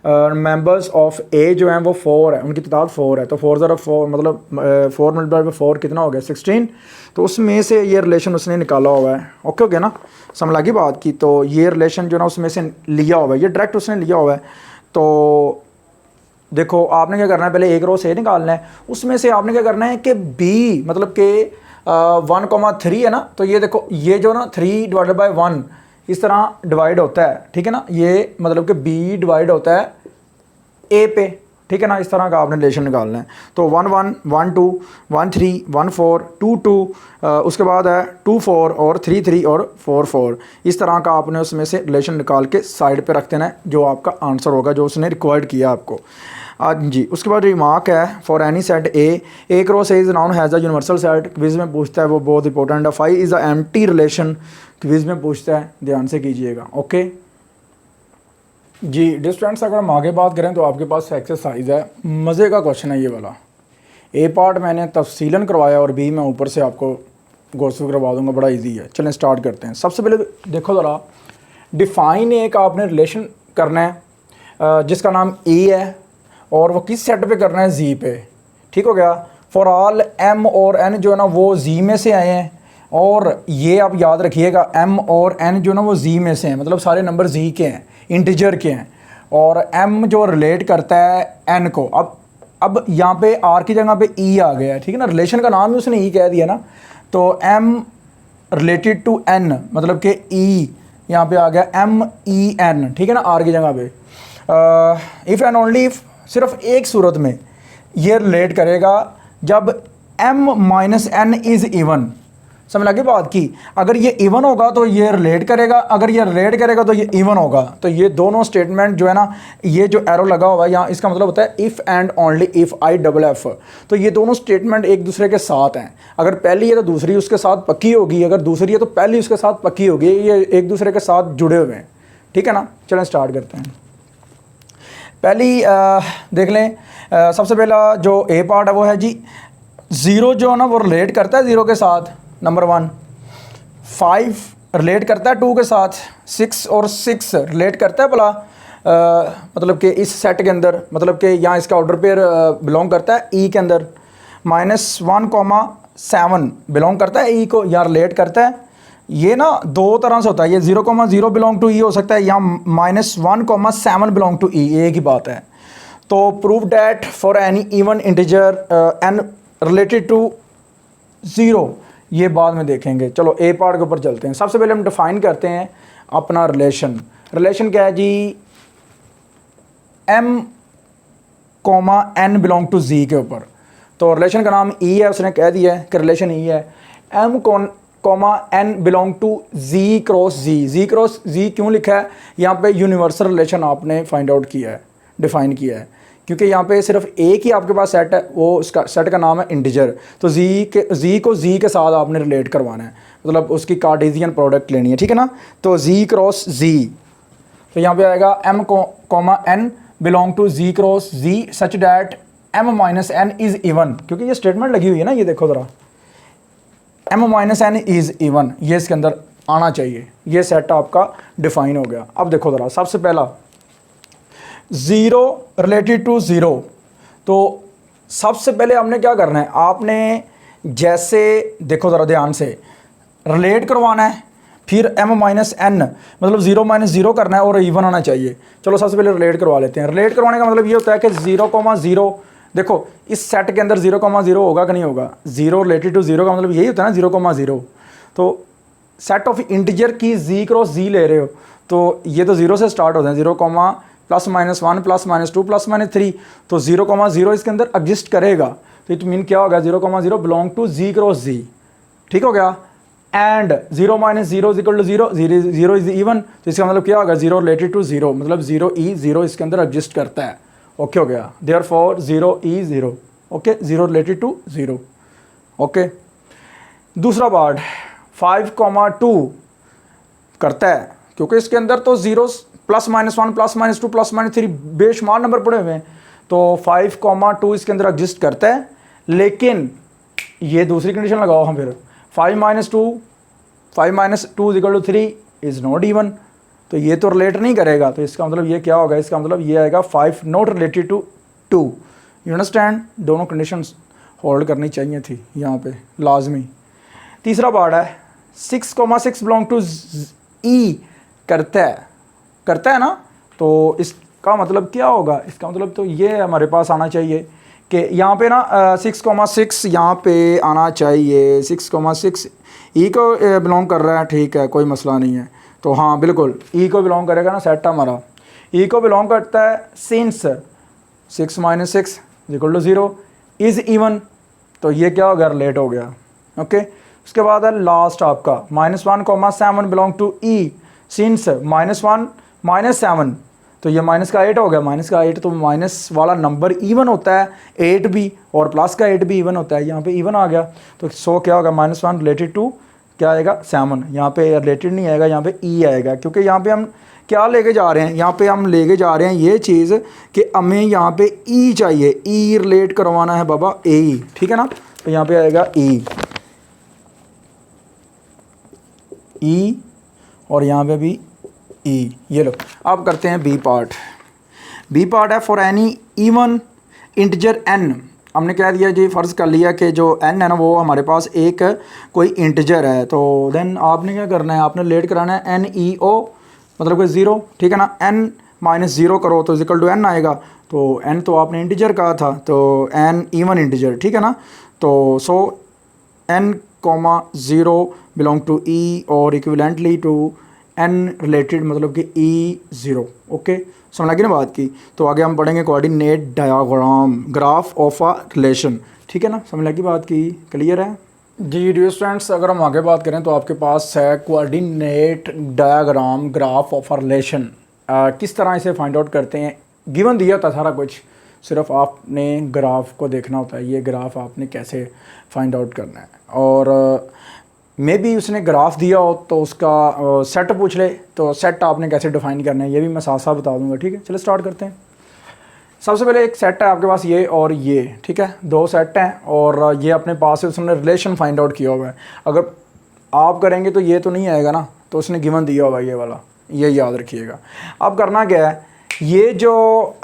मेंबर्स ऑफ ए जो हैं वो 4 है, उनकी तादाद 4 है। तो 4 ज़रा 4 मतलब 4 मल्टीप्लाई बाई 4 कितना हो गया, 16। तो उसमें से ये रिलेशन उसने निकाला हुआ है। ओके हो गया ना, समझ लगी बात की। तो ये रिलेशन जो ना उसमें से लिया हुआ है, ये डायरेक्ट उसने लिया हुआ है। तो देखो आपने क्या करना है, पहले ए क्रॉस ए निकालना है। उसमें से आपने क्या करना है कि बी मतलब कि 1,3 है ना, तो ये देखो ये जो ना 3 डिवाइडेड बाई 1 इस तरह डिवाइड होता है, ठीक है ना। ये मतलब कि बी डिवाइड होता है ए पे, ठीक है ना। इस तरह का आपने रिलेशन निकालना है। तो 1 1 1 2 1 3 1 4 2 2, उसके बाद है 2 4 और 3 3 और 4 4। इस तरह का आपने उसमें से रिलेशन निकाल के साइड पे रख देना है, जो आपका आंसर होगा जो उसने रिक्वायर्ड किया आपको। जी, उसके बाद रिमार्क है for any set A cross A is noun has a universal set. Quiz में पूछता है, वो बहुत इंपॉर्टेंट है। 5 is a empty relation, quiz में पूछता है, ध्यान से कीजिएगा। ओके जी डिस्टेंस, अगर हम आगे बात करें तो आपके पास एक्सरसाइज है, मज़े का क्वेश्चन है ये वाला। ए पार्ट मैंने तफसीलन करवाया और बी मैं ऊपर से आपको गोसू करवा दूंगा, बड़ा इजी है। चलें स्टार्ट करते हैं। सबसे पहले देखो ज़रा, डिफ़ाइन एक आपने रिलेशन करना है जिसका नाम ए है और वो किस सेट पे करना है, जी पे, ठीक हो गया। फॉर ऑल एम और एन जो है ना वो जी में से आए हैं, और ये आप याद रखिएगा एम और एन जो ना वो जी में से हैं, मतलब सारे नंबर जी के हैं, इंटीजर के हैं। और एम जो रिलेट करता है एन को, अब यहाँ पे आर की जगह पे ई आ गया है, ठीक है ना। रिलेशन का नाम ही उसने ई कह दिया ना, तो एम रिलेटेड टू एन, मतलब कि ई यहाँ पे आ गया एम ई एन, ठीक है ना, आर की जगह पे। इफ़ एंड ओनली इफ, सिर्फ एक सूरत में ये रिलेट करेगा जब m minus N is even. समझ लगी बात की। अगर ये इवन होगा तो ये रिलेट करेगा, अगर ये रिलेट करेगा तो ये इवन होगा। तो ये दोनों स्टेटमेंट जो है ना, ये जो एरो लगा हुआ है यहाँ, इसका मतलब होता है if and only if I double F. तो ये दोनों स्टेटमेंट एक दूसरे के साथ हैं। अगर पहली है तो दूसरी उसके साथ पक्की होगी, अगर दूसरी है तो पहली उसके साथ पक्की होगी। ये एक दूसरे के साथ जुड़े हुए हैं, ठीक है ना। चलें स्टार्ट करते हैं। पहली देख लें, सबसे पहला जो ए पार्ट है वो है जी 0 जो है ना वो रिलेट करता है 0 के साथ, नंबर 1। 5 रिलेट करता है 2 के साथ, 6 और 6 रिलेट करता है भला मतलब कि इस सेट के अंदर, मतलब कि यहाँ इसका ऑर्डर पेयर बिलोंग करता है ई के अंदर। -1,7 बिलोंग करता है ई को, यहाँ रिलेट करता है। ये ना दो तरह से होता है, ये 0,0 बिलोंग टू ई हो सकता है, या -1,7 बिलोंग टू ई, एक ही बात है। तो prove that for any even integer N related to 0, ये बाद में देखेंगे। चलो ए पार्ट के ऊपर चलते हैं। सबसे पहले हम डिफाइन करते हैं अपना रिलेशन। रिलेशन क्या है जी, m, n belong to z के ऊपर। तो रिलेशन का नाम ई है, उसने कह दिया है कि रिलेशन ई है। m, n belong to z cross z cross z क्यों लिखा है यहाँ पे? यूनिवर्सल रिलेशन आपने फाइंड आउट किया है, डिफाइन किया है, क्योंकि यहाँ पे सिर्फ एक ही आपके पास सेट है, वो उसका सेट का नाम है इंटीजर। तो z को z के साथ आपने रिलेट करवाना है, मतलब उसकी कार्टेशियन प्रोडक्ट लेनी है, ठीक है ना। तो z क्रॉस z, तो यहाँ पे आएगा m, n belong to z cross z such that m minus n is even, क्योंकि ये स्टेटमेंट लगी हुई है ना, ये देखो ज़रा, m minus n is even, ये इसके अंदर आना चाहिए। ये सेट आपका डिफाइन हो गया। अब देखो ज़रा, सबसे पहला 0 रिलेटेड टू 0। तो सबसे पहले हमने क्या करना है, आपने जैसे देखो ज़रा ध्यान से, रिलेट करवाना है, फिर m माइनस n मतलब 0 माइनस 0 करना है और इवन आना चाहिए। चलो सबसे पहले रिलेट करवा लेते हैं। रिलेट करवाने का मतलब ये होता है कि 0,0, देखो इस सेट के अंदर 0,0 होगा कि नहीं होगा, 0 रिलेटेड टू 0 का मतलब यही होता है ना 0,0। तो सेट ऑफ इंटीजर की z क्रॉस z ले रहे हो, तो ये तो 0 से स्टार्ट होते हैं, 0, +-1 +-2 +-3, तो 0,0 इसके अंदर एग्जिस्ट करेगा। तो इट मीन क्या होगा, 0,0 belong to z cross z, ठीक हो गया। And 0 minus 0 is equal to 0, 0 is even, तो इसका मतलब क्या होगा, 0 रिलेटेड टू 0, मतलब 0 ई 0 इसके अंदर एग्जिस्ट करता है। ओके हो गया, देयरफॉर 0 ई 0, ओके, 0 रिलेटेड टू 0, ओके। दूसरा पार्ट 5,2 करता है, क्योंकि इसके अंदर तो 0 +-1 +-2 +-3 बेशुमार नंबर पड़े हुए हैं, तो 5,2 इसके अंदर एग्जिस्ट करता है। लेकिन ये दूसरी कंडीशन लगाओ हम फिर, 5 - 2 = 3 इज़ नॉट इवन, तो ये तो रिलेट नहीं करेगा। तो इसका मतलब ये क्या होगा, इसका मतलब ये आएगा 5 not related to 2। You understand, दोनों कंडीशंस होल्ड करनी चाहिए थी यहाँ पे लाजमी। तीसरा पार्ट है 6,6 बिलोंग टू ई, करता है ना, तो इसका मतलब क्या होगा, इसका मतलब तो ये हमारे पास आना चाहिए कि यहाँ पे ना 6,6 यहाँ पे आना चाहिए, 6,6 ई को बिलोंग कर रहा है, ठीक है, कोई मसला नहीं है। तो हाँ बिल्कुल ई को बिलोंग करेगा ना, सेट हमारा ई को बिलोंग करता है। सिंस 6 - 6 = 0 इज़ इवन, तो ये क्या हो गया, रिलेट हो गया, ओके। उसके बाद है लास्ट आपका -1,7 बिलोंग टू ई, सिंस -1 - 7, तो ये माइनस का 8 हो गया, माइनस का 8, तो माइनस वाला नंबर इवन होता है, 8 भी, और प्लस का 8 भी इवन होता है, यहाँ पे इवन आ गया। तो सो क्या होगा, -1 रिलेटेड टू क्या आएगा, 7, यहाँ पे रिलेटेड नहीं आएगा, यहाँ पे ई आएगा, क्योंकि यहाँ पे हम क्या लेके जा रहे हैं, यहाँ पे हम लेके जा रहे हैं ये चीज़ कि हमें यहाँ पे ई चाहिए, ई रिलेट करवाना है बाबा, ए, ठीक है ना। तो यहाँ पे आएगा ई और यहाँ पे भी ई। ये लो, अब करते हैं बी पार्ट। बी पार्ट है for any even integer n। हमने कह दिया जी, फ़र्ज़ कर लिया कि जो n है ना वो हमारे पास एक कोई इंटीजर है, तो देन आपने क्या करना है, आपने रिलेट कराना है NEO मतलब कोई 0, ठीक है ना। n - 0 करो तो = n आएगा, तो n तो आपने इंटीजर कहा था, तो n इवन इंटीजर, ठीक है ना। तो सो n, 0 बिलोंग टू ई और इक्विवेलेंटली टू n रिलेटेड मतलब कि E0, ओके, समझ लगी ना बात की। तो आगे हम पढ़ेंगे coordinate diagram, graph of a relation, ठीक है ना, समझ लगी बात की, क्लियर है जी। डियर स्टूडेंट्स, अगर हम आगे बात करें तो आपके पास है coordinate diagram, graph of a relation. किस तरह इसे फाइंड आउट करते हैं, गिवन दिया था सारा कुछ, सिर्फ आपने ग्राफ को देखना होता है, ये ग्राफ आपने कैसे फाइंड आउट करना है। और मे बी उसने ग्राफ दिया हो तो उसका सेट पूछ ले, तो सेट आपने कैसे डिफाइन करना है ये भी मैं साथ साथ बता दूंगा, ठीक है। चलो स्टार्ट करते हैं। सबसे पहले एक सेट है आपके पास ये और ये, ठीक है, दो सेट हैं और ये अपने पास है, उसने रिलेशन फाइंड आउट किया हुआ है। अगर आप करेंगे तो ये तो नहीं आएगा ना, तो उसने गिवन दिया होगा ये वाला, ये याद रखिएगा। अब करना क्या है, ये जो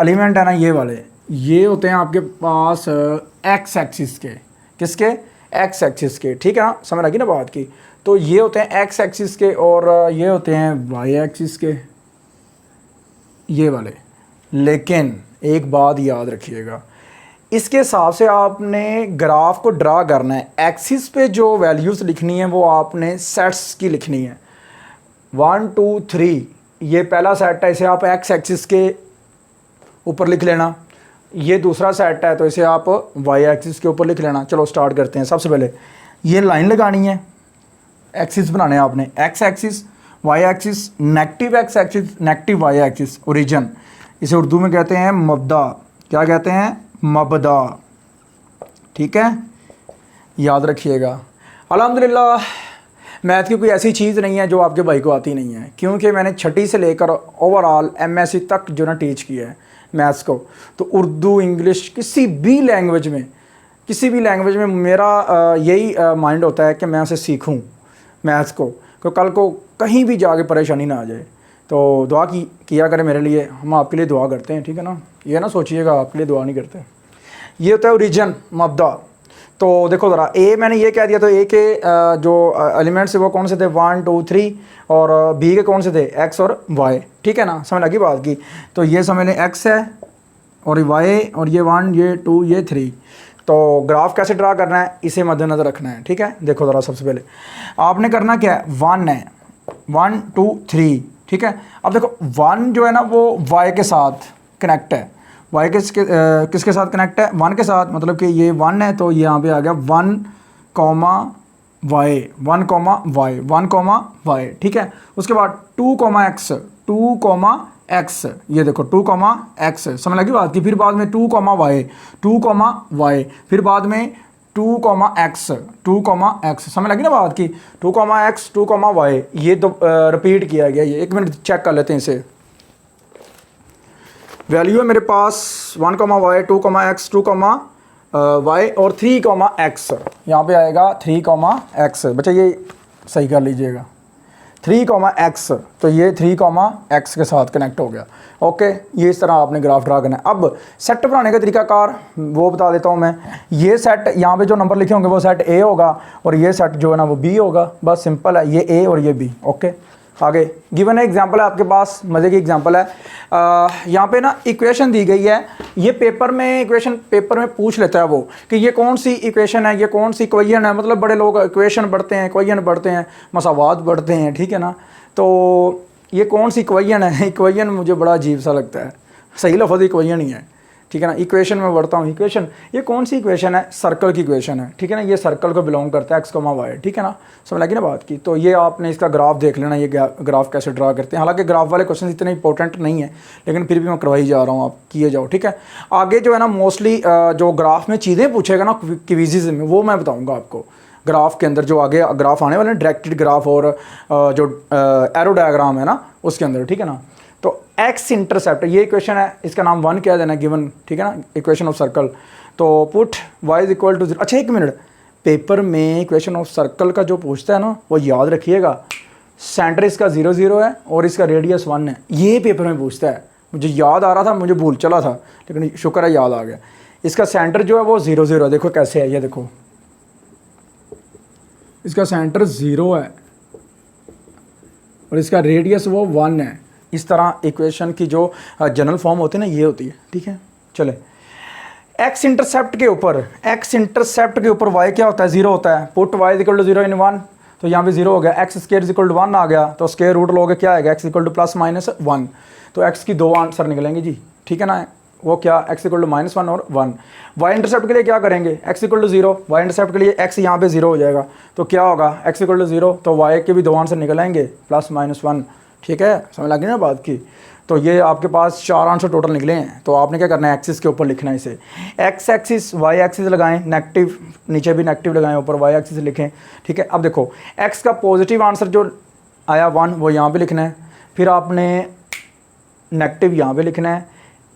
एलिमेंट है ना ये वाले, ये होते हैं आपके पास एक्स एक्सिस के, किसके, एक्स एक्सिस के, ठीक है ना, समझ लगी ना बात की। तो ये होते हैं एक्स एक्सिस के और ये होते हैं वाई एक्सिस के, ये वाले। लेकिन एक बात याद रखिएगा, इसके हिसाब से आपने ग्राफ को ड्रा करना है। एक्सिस पे जो वैल्यूज़ लिखनी है वो आपने सेट्स की लिखनी है, 1 2 3, ये पहला सेट है, इसे आप एक्स एक्सिस के ऊपर लिख लेना। ये दूसरा सेट है तो इसे आप वाई एक्सिस के ऊपर लिख लेना। चलो स्टार्ट करते हैं। सबसे पहले ये लाइन लगानी है, एक्सिस बनाने हैं आपने, X axis, Y axis, negative X axis, negative Y axis, origin. इसे उर्दू में कहते हैं मबदा। क्या कहते हैं, मबदा, ठीक है, याद रखिएगा। अल्हम्दुलिल्लाह मैथ की कोई ऐसी चीज़ नहीं है जो आपके भाई को आती नहीं है, क्योंकि मैंने छठी से लेकर ओवरऑल एमएससी तक जो ना टीच किया है मैथ्स को। तो उर्दू, इंग्लिश, किसी भी लैंग्वेज में मेरा यही माइंड होता है कि मैं उसे सीखूं मैथ्स को, क्योंकि कल को कहीं भी जाके परेशानी ना आ जाए। तो दुआ किया करें मेरे लिए, हम आपके लिए दुआ करते हैं, ठीक है ना, ये ना सोचिएगा आपके लिए दुआ नहीं करते। ये होता है ओरिजिन, मबदा। तो देखो ज़रा, ए मैंने ये कह दिया, तो ए के जो एलिमेंट्स है वो कौन से थे, 1 2 3, और बी के कौन से थे, एक्स और वाई, ठीक है ना, समझ लगी बात की। तो ये समझ लें एक्स है और वाई, और ये 1 ये 2 ये 3। तो ग्राफ कैसे ड्रा करना है इसे मद्देनज़र रखना है, ठीक है। देखो ज़रा, सबसे पहले आपने करना क्या है, 1 है, 1 2 3, ठीक है। अब देखो 1 जो है ना वो वाई के साथ कनेक्ट है, वाई किसके साथ कनेक्ट है, 1 के साथ, मतलब कि ये 1 है तो ये यहाँ पे आ गया 1 comma Y, 1 comma Y, 1 comma Y, ठीक है। उसके बाद 2 कॉमा एक्स, 2 कॉमा एक्स, ये देखो 2 कॉमा एक्स, समझ लगी बात की। फिर बाद में 2 कॉमा वाई, 2 कॉमा वाई, फिर बाद में 2 कॉमा एक्स, 2 कॉमा एक्स, समझ लगी ना बात की। 2 कॉमा एक्स, 2 कॉमा वाई, ये तो रिपीट किया गया। ये 1 मिनट चेक कर लेते हैं इसे। वैल्यू है मेरे पास 1 comma Y, 2 comma X, 2 comma Y और 3 कॉमा एक्स। यहाँ पे आएगा 3 कॉमा एक्स, बच्चा ये सही कर लीजिएगा, 3 कॉमा एक्स। तो ये 3 कॉमा एक्स के साथ कनेक्ट हो गया। ओके, ये इस तरह आपने ग्राफ ड्रा करना है। अब सेट बनाने का तरीकाकार वो बता देता हूँ मैं। ये सेट, यहाँ पे जो नंबर लिखे होंगे वो सेट ए होगा, और ये सेट जो है ना वो बी होगा। बस सिंपल है, ये ए और ये बी। ओके, आगे गिवन है एग्जांपल है आपके पास, मज़े की एग्जांपल है। यहाँ पे ना इक्वेशन दी गई है। ये पेपर में पूछ लेता है वो कि ये कौन सी इक्वेशन है, ये कौन सी इक्वेशन है। मतलब बड़े लोग इक्वेशन पढ़ते हैं, इक्वेशन पढ़ते हैं, मसावात पढ़ते हैं, ठीक है ना। तो ये कौन सी इक्वेशन है, इक्वेशन मुझे बड़ा अजीब सा लगता है, सही लफ्ज़ इक्वेशन ही है, ठीक है ना। इक्वेशन में पढ़ता हूँ, इक्वेशन, ये कौन सी इक्वेशन है, सर्कल की इक्वेशन है, ठीक है ना। ये सर्कल को बिलोंग करता है, एक्स कॉमा वाई, ठीक है ना, समझ लगी ना बात की। तो ये आपने इसका ग्राफ देख लेना, ये ग्राफ कैसे ड्रा करते हैं। हालांकि ग्राफ वाले क्वेश्चन इतने इंपॉर्टेंट नहीं है, लेकिन फिर भी मैं करवाई जा रहा हूँ, आप किए जाओ, ठीक है। आगे जो है ना मोस्टली जो ग्राफ में चीज़ें पूछेगा ना क्विज़ में, वो मैं बताऊँगा आपको। ग्राफ के अंदर जो आगे ग्राफ आने वाले हैं, डायरेक्टेड ग्राफ और जो एरो डायग्राम है ना उसके अंदर, ठीक है ना। तो एक्स इंटरसेप्ट, ये इक्वेशन है, इसका नाम 1 क्या देना गिवन, ठीक है ना, इक्वेशन ऑफ सर्कल। तो put y is equal to 0। अच्छा एक मिनट, पेपर में इक्वेशन ऑफ सर्कल का जो पूछता है ना वो याद रखिएगा, सेंटर इसका 0 0 है और इसका रेडियस 1 है। ये पेपर में पूछता है, मुझे याद आ रहा था, मुझे भूल चला था, लेकिन शुक्र है याद आ गया। इसका सेंटर जो है वो 0 0 है। देखो कैसे है, ये देखो इसका सेंटर 0 है और इसका रेडियस वो 1 है। इस तरह इक्वेशन की जो जनरल फॉर्म होती है ना ये होती है, ठीक है। चले एक्स इंटरसेप्ट के ऊपर वाई क्या होता है, 0 होता है। पुट y इक्वल टू 0 इन 1, तो यहाँ पे 0 हो गया। एक्स स्क्वायर इक्वल टू 1 आ गया, तो स्क्वायर रूट लोगे क्या आएगा, x equal two plus minus 1। तो x की 2 आंसर निकलेंगे जी, ठीक है ना। वो क्या, x इक्वल टू -1 और 1। y इंटरसेप्ट के लिए क्या करेंगे, x equal to 0, y intercept के लिए x यहाँ पे 0 हो जाएगा, तो क्या होगा, x इक्वल टू 0, तो y के भी 2 आंसर निकल आएंगे प्लस माइनस 1, ठीक है, समझ लगी ना बात की। तो ये आपके पास 4 आंसर टोटल निकले हैं। तो आपने क्या करना है, एक्सिस के ऊपर लिखना है इसे, एक्स एक्सिस वाई एक्सिस लगाएं, नेगेटिव नीचे भी नेगेटिव लगाएं, ऊपर वाई एक्सिस लिखें, ठीक है। अब देखो एक्स का पॉजिटिव आंसर जो आया 1 वो यहाँ पे लिखना है, फिर आपने नेगेटिव यहाँ पे लिखना है,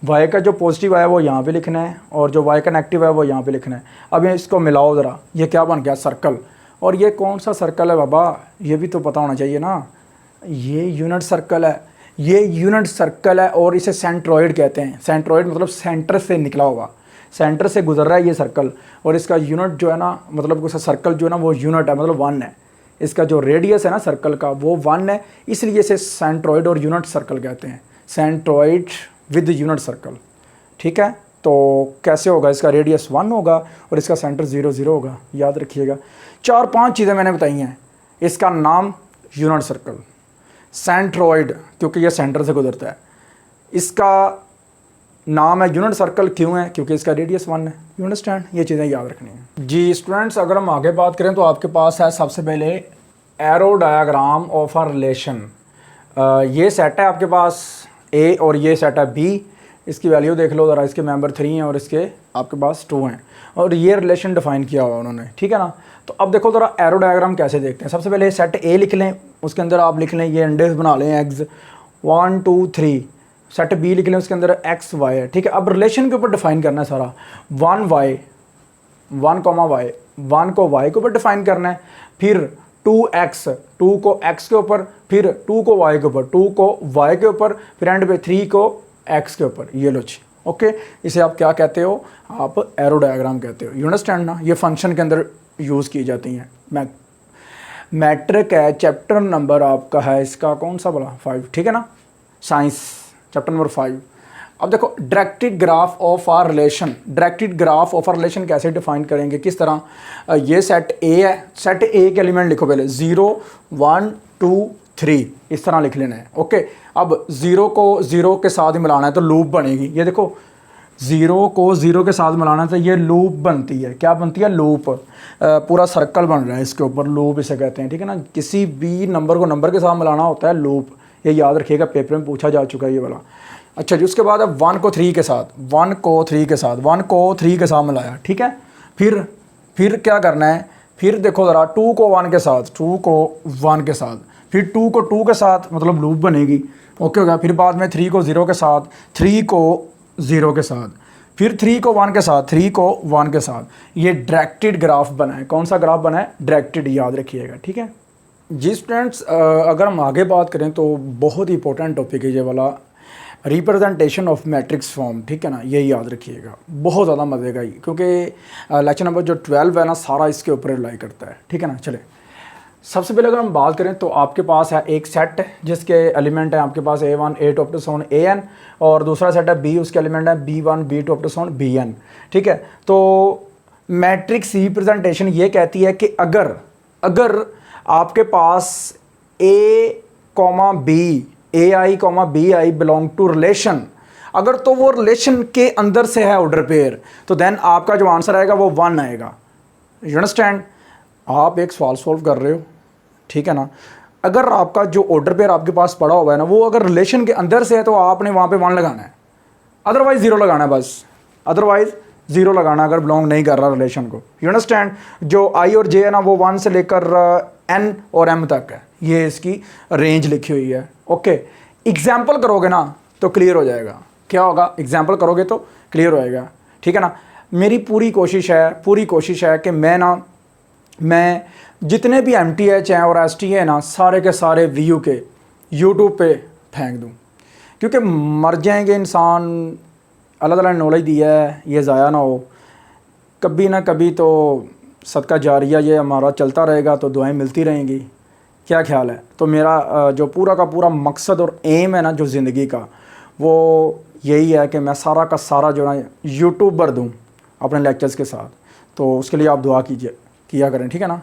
वाई का जो पॉजिटिव आया वो यहाँ पे लिखना है, और जो वाई का नेगेटिव है वो यहाँ पे लिखना है। अब ये इसको मिलाओ ज़रा, ये क्या बन गया, सर्कल। और ये कौन सा सर्कल है बाबा, ये भी तो पता होना चाहिए ना। ये यूनिट सर्कल है, ये यूनिट सर्कल है और इसे सेंट्रॉइड कहते हैं। सेंट्रॉइड मतलब सेंटर से निकला हुआ, सेंटर से गुजर रहा है ये सर्कल, और इसका यूनिट जो है ना, मतलब उसका सर्कल जो है ना वो यूनिट है, मतलब 1 है। इसका जो रेडियस है ना सर्कल का वो 1 है, इसलिए इसे सेंट्रॉइड और यूनिट सर्कल कहते हैं। सेंट्रॉइड विद यूनिट सर्कल, ठीक है। तो कैसे होगा, इसका रेडियस 1 होगा और इसका सेंटर 0 0 होगा, याद रखिएगा। 4-5 चीज़ें मैंने बताई हैं। इसका नाम यूनिट सर्कल, सेंट्रॉइड क्योंकि ये सेंटर से गुजरता है, इसका नाम है यूनिट सर्कल, क्यों है, क्योंकि इसका रेडियस 1 है। यू अंडरस्टैंड, ये चीज़ें याद रखनी है जी स्टूडेंट्स। अगर हम आगे बात करें तो आपके पास है सबसे पहले arrow diagram of a relation. ये सेट है आपके पास ए और ये सेट है बी। इसकी वैल्यू देख लो ज़रा, इसके मेंबर 3 हैं और इसके आपके पास 2 हैं, और ये रिलेशन डिफाइन किया हुआ उन्होंने, ठीक है ना। तो अब देखो ज़रा एरो डायग्राम कैसे देखते हैं। सबसे पहले सेट ए लिख लें, उसके अंदर आप लिख लें ये अंडे बना लें एग्स 1 2 3। सेट बी लिख लें, उसके अंदर एक्स वाई है, ठीक है। अब रिलेशन के ऊपर डिफाइन करना है सारा। 1 वाई 1 वाई, 1 को वाई के ऊपर डिफाइन करना है, फिर 2x 2 को x के ऊपर, फिर 2 को y के ऊपर, 2 को y के ऊपर, फिर एंड पे 3 को x के ऊपर। ये लो जी, ओके। इसे आप क्या कहते हो, आप एरो डायग्राम कहते हो। यू अंडरस्टैंड ना। ये फंक्शन के अंदर यूज़ की जाती हैं। मैट्रिक है, चैप्टर नंबर आपका है इसका कौन सा बोला, 5, ठीक है ना, साइंस चैप्टर नंबर 5। अब देखो directed graph of R relation. Directed graph of R relation कैसे डिफाइन करेंगे, किस तरह। ये सेट ए है, सेट ए के एलिमेंट लिखो पहले 0 1 2 3, इस तरह लिख लेना है, ओके। अब 0 को 0 के साथ ही मिलाना है तो लूप बनेगी। ये देखो 0 को 0 के साथ मिलाना है तो ये लूप बनती है। क्या बनती है, लूप। पूरा सर्कल बन रहा है इसके ऊपर, लूप इसे कहते हैं, ठीक है ना। किसी भी नंबर को नंबर के साथ मिलाना होता है लूप, ये याद रखिएगा, पेपर में पूछा जा चुका है ये वाला। अच्छा जी, उसके बाद अब 1 को 3 के साथ, 1 को 3 के साथ, 1 को 3 के साथ मिलाया, ठीक है। फिर क्या करना है, फिर देखो ज़रा 2 को 1 के साथ, 2 को 1 के साथ, फिर 2 को 2 के साथ, मतलब लूप बनेगी, ओके हो गया। फिर बाद में 3 को 0 के साथ, 3 को 0 के साथ, फिर 3 को 1 के साथ, 3 को 1 के साथ। ये डायरेक्टेड ग्राफ बना है। कौन सा ग्राफ बना है, डायरेक्टेड, याद रखिएगा, ठीक है जी स्टूडेंट्स। अगर हम आगे बात करें तो बहुत ही इंपॉर्टेंट टॉपिक है ये वाला, रिप्रेजेंटेशन ऑफ मैट्रिक्स फॉर्म, ठीक है ना। ये याद रखिएगा, बहुत ज़्यादा मज़े का ही, क्योंकि लेक्चर नंबर जो 12 है ना सारा इसके ऊपर रिलाई करता है, ठीक है ना। चले सबसे पहले अगर हम बात करें तो आपके पास है एक सेट जिसके एलिमेंट है आपके पास A1 A2 up to so on AN, और दूसरा सेट है B, उसके एलिमेंट है B1 B2 up to so on BN, ठीक है। तो मैट्रिक्स रिप्रेजेंटेशन ये कहती है कि अगर आपके पास A, B, AI, BI belong to relation, अगर तो वो रिलेशन के अंदर से है ऑर्डर पेयर, तो देन आपका जो आंसर आएगा वो 1 आएगा। You understand. आप एक सवाल सॉल्व कर रहे हो, ठीक है ना। अगर आपका जो ऑर्डर पेयर आपके पास पड़ा हुआ है ना, वो अगर रिलेशन के अंदर से है तो आपने वहाँ पे 1 लगाना है, अदरवाइज 0 लगाना है बस, अदरवाइज 0 लगाना अगर बिलोंग नहीं कर रहा रिलेशन को। You understand. जो I और J है ना वो 1 से लेकर N और M तक है, ये इसकी रेंज लिखी हुई है, ओके। एग्जाम्पल करोगे ना तो क्लियर हो जाएगा। क्या होगा, एग्जाम्पल करोगे तो क्लियर हो जाएगा, ठीक है ना। मेरी पूरी कोशिश है कि मैं जितने भी MTH हैं और ST हैं ना, सारे के सारे VU के यूट्यूब पे फेंक दूँ, क्योंकि मर जाएंगे इंसान। अल्लाह ताला ने नॉलेज दिया है, ये ज़ाया ना हो, कभी ना कभी तो सदका जारिया ये हमारा चलता रहेगा, तो दुआएं मिलती रहेंगी। क्या ख्याल है। तो मेरा जो पूरा का पूरा मकसद और एम है ना जो ज़िंदगी का, वो यही है कि मैं सारा का सारा जो है यूट्यूब पर दूँ अपने लेक्चर्स के साथ। तो उसके लिए आप दुआ किया करें, ठीक है ना।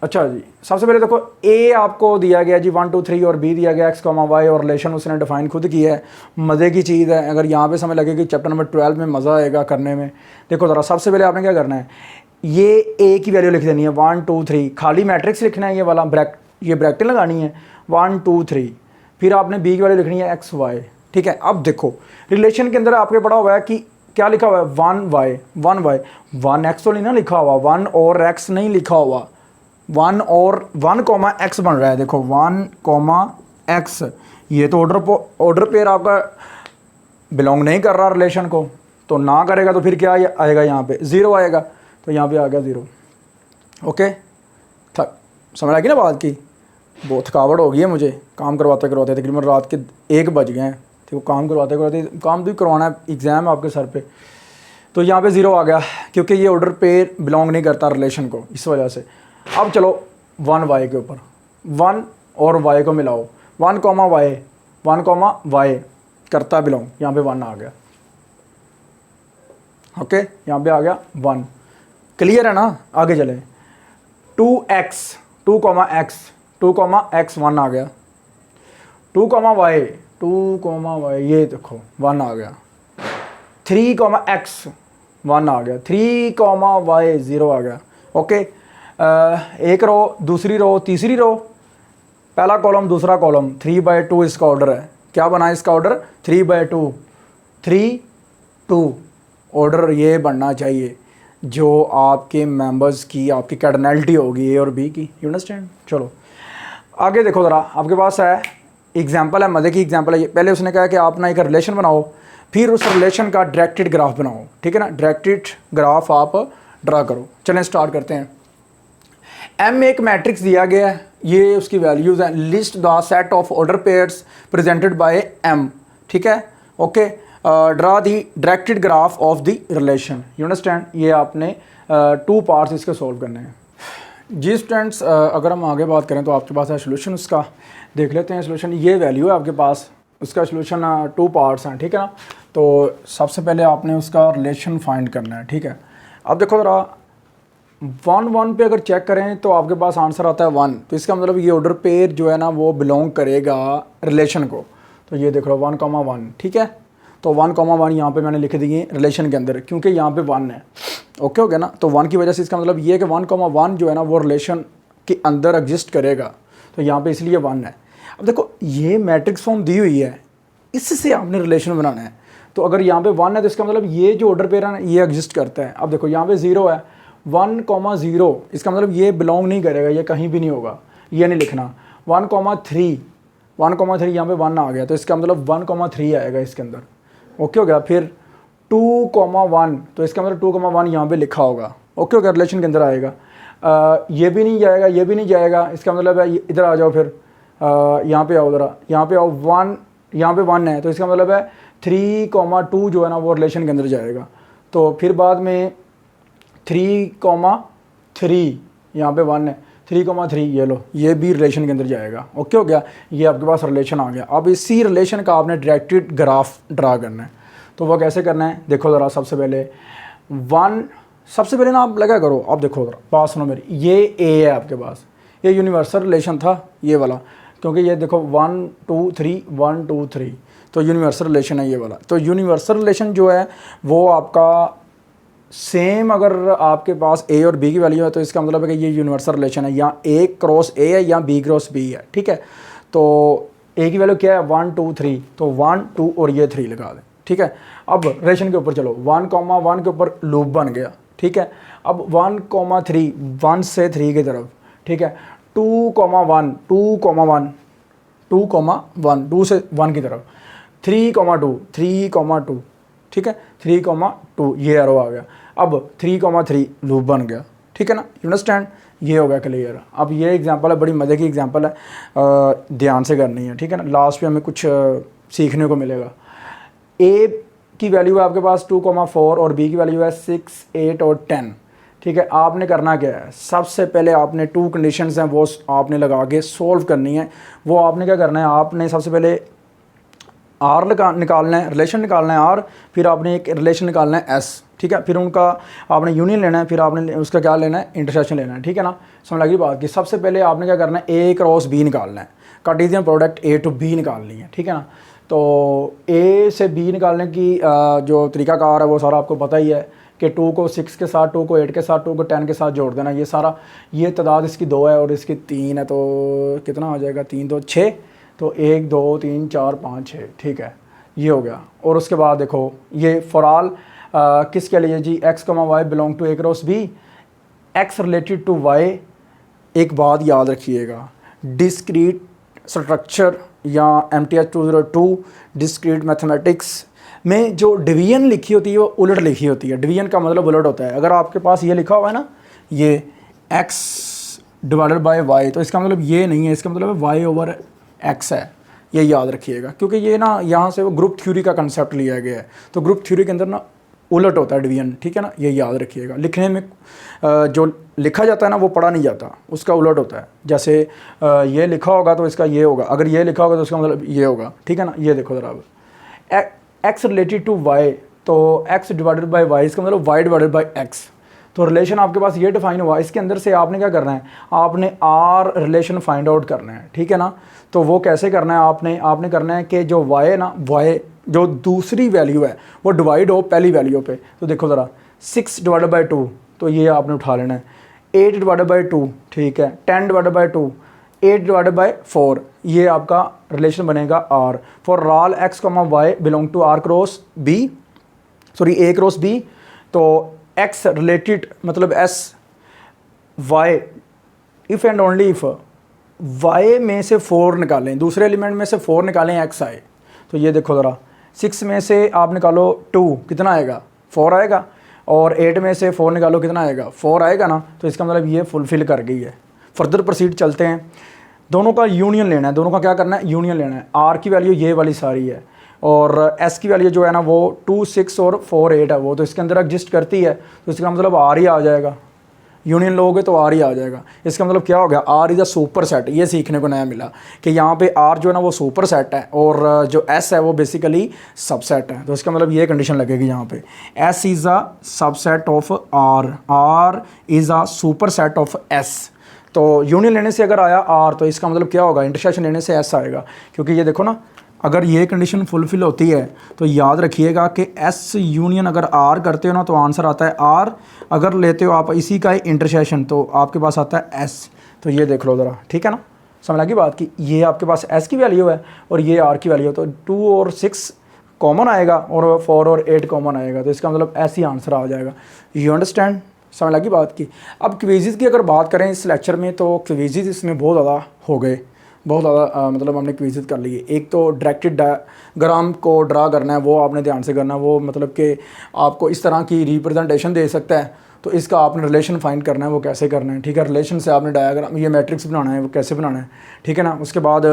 अच्छा जी, सबसे पहले देखो ए आपको दिया गया जी 1 2 3, और बी दिया गया x, y, और रिलेशन उसने डिफाइन खुद किया है। मज़े की चीज़ है, अगर यहाँ पे समय लगे कि चैप्टर नंबर 12 में मज़ा आएगा करने में। देखो ज़रा, सबसे पहले आपने क्या करना है, ये ए की वैल्यू लिख देनी है 1 2 3, खाली मैट्रिक्स लिखना है, ये वाला ये ब्रैकेट लगानी है 1 2 3, फिर आपने बी की वैल्यू लिखनी है x y, ठीक है। अब देखो रिलेशन के अंदर आपके पढ़ा हुआ है कि क्या लिखा हुआ है 1 x तो नहीं ना लिखा हुआ, 1 और x नहीं लिखा हुआ, 1 और 1 x बन रहा है। देखो 1 x, ये तो ऑर्डर पेयर आपका बिलोंग नहीं कर रहा रिलेशन को, तो ना करेगा तो फिर क्या आएगा, यहाँ पे 0 आएगा, तो यहाँ पे आ गया 0, ओके। समझ आ गई ना बात की। बहुत थकावट हो गई है मुझे काम करवाते करवाते, तकरीबन रात के 1 बज गए हैं। तो काम करवाते करवाते, काम भी करवाना है, एग्ज़ाम है आपके सर पे। तो यहाँ पे ज़ीरो आ गया क्योंकि ये ऑर्डर पेयर बिलोंग नहीं करता रिलेशन को, इस वजह से। अब चलो 1 वाई के ऊपर, 1 और वाई को मिलाओ, 1 कॉमा वाई, 1 कॉमा वाई करता बिलोंग, यहाँ पे 1 आ गया। ओके, यहाँ पे आ गया 1। क्लियर है ना? आगे चले, 2x, 2 comma X, 2 comma x 1 आ गया, 2 कॉमा वाई, 2 कॉमा वाई, ये देखो 1 आ गया, 3 कॉमा एक्स 1 आ गया, 3 कॉमा वाई 0 आ गया। ओके, एक रो, दूसरी रो, तीसरी रो, पहला कॉलम दूसरा कॉलम, 3/2 इसका ऑर्डर है। क्या बना है इसका ऑर्डर? 3/2, 3 2 ऑर्डर ये बनना चाहिए जो आपके मेंबर्स की आपकी कैर्डिनैलिटी होगी ए और बी की। You understand? चलो आगे देखो ज़रा, आपके पास है एग्जांपल है, मज़े की एग्जांपल है ये। पहले उसने कहा कि आप ना एक रिलेशन बनाओ, फिर उस रिलेशन का डायरेक्टेड ग्राफ बनाओ, ठीक है ना? डायरेक्टेड ग्राफ आप ड्रा करो। चलें स्टार्ट करते हैं। एम एक मैट्रिक्स दिया गया है, ये उसकी वैल्यूज़ हैं। List the set of order pairs presented by M, ठीक है? Okay, draw the directed graph of the relation. You understand? ये आपने 2 पार्ट्स इसके सॉल्व करने हैं। जी स्टूडेंट्स, अगर हम आगे बात करें तो आपके पास है सोल्यूशन उसका, देख लेते हैं सोल्यूशन। ये वैल्यू है आपके पास, उसका सोल्यूशन 2 पार्ट्स हैं, ठीक है ना? तो सबसे पहले आपने उसका रिलेशन फाइंड करना है, ठीक है? अब देखो ज़रा 1 पे अगर चेक करें तो आपके पास आंसर आता है 1, तो इसका मतलब ये ऑर्डर पेयर जो है ना वो बिलोंग करेगा रिलेशन को। तो ये देख लो 1,1, ठीक है? तो 1,1 यहाँ पे मैंने लिख दिए रिलेशन के अंदर, क्योंकि यहाँ पे 1 है। ओके हो गया ना? तो 1 की वजह से इसका मतलब ये है कि 1,1 जो है ना वो रिलेशन के अंदर एग्जिस्ट करेगा, तो यहाँ पे इसलिए 1 है। अब देखो ये मैट्रिक्स फॉर्म दी हुई है, इससे आपने रिलेशन बनाना है। तो अगर यहाँ पे 1 है तो इसका मतलब ये जो ऑर्डर पेयर है ना ये एग्जिस्ट करता है। अब देखो यहाँ पे 0 है, 1,0, इसका मतलब ये बिलोंग नहीं करेगा, ये कहीं भी नहीं होगा, ये नहीं लिखना। 1,3, 1,3 यहाँ पे 1 आ गया, तो इसका मतलब 1,3 आएगा इसके अंदर। ओके हो गया? फिर 2,1, तो इसका मतलब 2,1 यहाँ पे लिखा होगा। ओके हो गया? रिलेशन के अंदर आएगा। ये भी नहीं जाएगा, ये भी नहीं जाएगा, इसका मतलब है इधर आ जाओ, फिर यहाँ पे आओ ज़रा, यहाँ पे आओ, 1 यहाँ पे 1 है, तो इसका मतलब है 3,2 जो है ना वो रिलेशन के अंदर जाएगा। तो फिर बाद में 3,3 यहाँ पे 1 है, 3,3 ये लो, ये भी रिलेशन के अंदर जाएगा। ओके हो गया? ये आपके पास रिलेशन आ गया। अब इसी रिलेशन का आपने डायरेक्टेड ग्राफ ड्रा करना है। तो वह कैसे करना है देखो ज़रा। सबसे पहले ना आप लगा करो, अब देखो ज़रा बात सुनो मेरी, ये ए है आपके पास, ये यूनिवर्सल रिलेशन था ये वाला, क्योंकि ये देखो 1 2 3 1 2 3, तो यूनिवर्सल रिलेशन है ये वाला। तो यूनिवर्सल रिलेशन जो है वो आपका सेम, अगर आपके पास ए और बी की वैल्यू है तो इसका मतलब है कि ये यूनिवर्सल रिलेशन है, या ए क्रॉस ए है या बी क्रॉस बी है, ठीक है? तो ए की वैल्यू क्या है? 1 2 3, तो 1 2 और ये 3 लगा दें, ठीक है? अब रिलेशन के ऊपर चलो, 1,1 के ऊपर लूप बन गया, ठीक है? अब 1,3, 1 से 3 की तरफ, ठीक है? 2,1, 2,1, 2,1, 2 से 1 की तरफ, 3,2, 3,2, ठीक है? 3,2 ये एरो आ गया। अब 3,3 लूप बन गया, ठीक है ना? You understand? ये हो गया क्लियर। अब ये एग्जांपल है, बड़ी मज़े की एग्जांपल है, ध्यान से करनी है, ठीक है ना? लास्ट पे हमें कुछ सीखने को मिलेगा। ए की वैल्यू है आपके पास 2,4 और बी की वैल्यू है 6 8 और 10, ठीक है? आपने करना क्या है? सबसे पहले आपने 2 कंडीशंस हैं वो आपने लगा के सोल्व करनी है। वो आपने क्या करना है? आपने सबसे पहले आर निकालना है, रिलेशन निकालना है आर, फिर आपने एक रिलेशन निकालना है एस, ठीक है? फिर उनका आपने यूनियन लेना है, फिर आपने उसका क्या लेना है? इंटरसेक्शन लेना है, ठीक है ना? समझ लगी बात की? सबसे पहले आपने क्या करना है? ए क्रॉस बी निकालना है, Cartesian product A to B निकालनी है, ठीक है ना? तो ए से बी निकालने की जो तरीकाकार है वो सारा आपको पता ही है कि 2 को 6 के साथ, 2 को 8 के साथ, 2 को 10 के साथ जोड़ देना। ये सारा, ये तादाद इसकी 2 है और इसकी 3 है, तो कितना आ जाएगा? 3 2 6, तो 1 2 3 4 5 6, ठीक है? ये हो गया। और उसके बाद देखो ये फॉर ऑल किसके लिए जी? x, y belong to A cross B, x related to y। एक बात याद रखिएगा, डिस्क्रीट स्ट्रक्चर या MTH 202 डिस्क्रीट मैथमेटिक्स में जो डिवीजन लिखी होती है वो उलट लिखी होती है। डिवीजन का मतलब उलट होता है। अगर आपके पास ये लिखा हुआ है ना, ये x डिवाइडेड बाय वाई, तो इसका मतलब ये नहीं है, इसका मतलब वाई ओवर एक्स है, ये याद रखिएगा, क्योंकि ये ना यहाँ से वो ग्रुप थ्योरी का कंसेप्ट लिया गया है, तो ग्रुप थ्योरी के अंदर ना उलट होता है डिवीजन, ठीक है ना, ये याद रखिएगा। लिखने में जो लिखा जाता है ना वो पढ़ा नहीं जाता, उसका उलट होता है। जैसे ये लिखा होगा तो इसका ये होगा, अगर ये लिखा होगा तो उसका मतलब ये होगा, ठीक है ना। ये देखो ज़रा, अब एक्स रिलेटेड टू वाई, तो एक्स डिवाइडेड बाई वाई, इसका मतलब वाई डिवाइडेड बाई एक्स। तो रिलेशन आपके पास ये डिफाइन हुआ, इसके अंदर से आपने क्या करना है, आपने आर रिलेशन फाइंड आउट करना है, ठीक है ना। तो वो कैसे करना है, आपने करना है कि जो वाई है ना, वाई जो दूसरी वैल्यू है वो डिवाइड हो पहली वैल्यू पे। तो देखो ज़रा 6 डिवाइडेड बाई 2, तो ये आपने उठा लेना है। 8 डिवाइडेड बाई 2, ठीक है। 10 डिवाइडेड बाई 2, 8 डिवाइडेड बाई 4, ये आपका रिलेशन बनेगा आर। For all X comma Y belong to R cross B, sorry A cross B, तो एक्स रिलेटेड मतलब S Y, if and only if Y में से 4 निकालें, दूसरे एलिमेंट में से 4 निकालें, एक्स आए। तो ये देखो ज़रा 6 में से आप निकालो 2, कितना आएगा, 4 आएगा, और 8 में से 4 निकालो, कितना आएगा, 4 आएगा ना। तो इसका मतलब ये फुलफ़िल कर गई है। फर्दर प्रोसीड चलते हैं, दोनों का यूनियन लेना है, दोनों का क्या करना है, यूनियन लेना है। आर की वैल्यू ये वाली सारी है, और एस की वैल्यू जो है ना वो 2, 6 और 4, 8 है, वो तो इसके अंदर एग्जिस्ट करती है, तो इसका मतलब आर ही आ जाएगा। यूनियन लोगे तो आर ही आ जाएगा। इसका मतलब क्या हो गया, R is a super set. ये सीखने को नया मिला कि यहाँ पे आर जो है ना वो सुपर सेट है, और जो एस है वो बेसिकली सबसेट है। तो इसका मतलब ये कंडीशन लगेगी यहाँ पे, S is a subset of R, R is a super set of S. तो यूनियन लेने से अगर आया आर, तो इसका मतलब क्या होगा, इंटरसेक्शन लेने से एस आएगा। क्योंकि ये देखो ना, अगर ये कंडीशन फुलफ़िल होती है तो याद रखिएगा कि एस यूनियन अगर आर करते हो ना तो आंसर आता है आर, अगर लेते हो आप इसी का इंटरसेक्शन तो आपके पास आता है एस। तो ये देख लो ज़रा, ठीक है ना, समझ लगी बात की। ये आपके पास एस की वैल्यू है और ये आर की वैल्यू है, तो 2 और 6 कॉमन आएगा और 4 और 8 कॉमन आएगा, तो इसका मतलब ऐसे ही आंसर आ जाएगा। यू अंडरस्टैंड, समझ लगी बात की। अब क्विज़ की अगर बात करें इस लेक्चर में, तो क्विज़ इसमें बहुत ज़्यादा हो गए, बहुत ज़्यादा मतलब हमने क्विज़ कर लिए। एक तो डायरेक्टेड डायग्राम को ड्रा करना है, वो आपने ध्यान से करना है। वो मतलब कि आपको इस तरह की रिप्रेजेंटेशन दे सकता है, तो इसका आपने रिलेशन फाइंड करना है, वो कैसे करना है, ठीक है। रिलेशन से आपने डायग्राम, ये मैट्रिक्स बनाना है, वो कैसे बनाना है, ठीक है ना। उसके बाद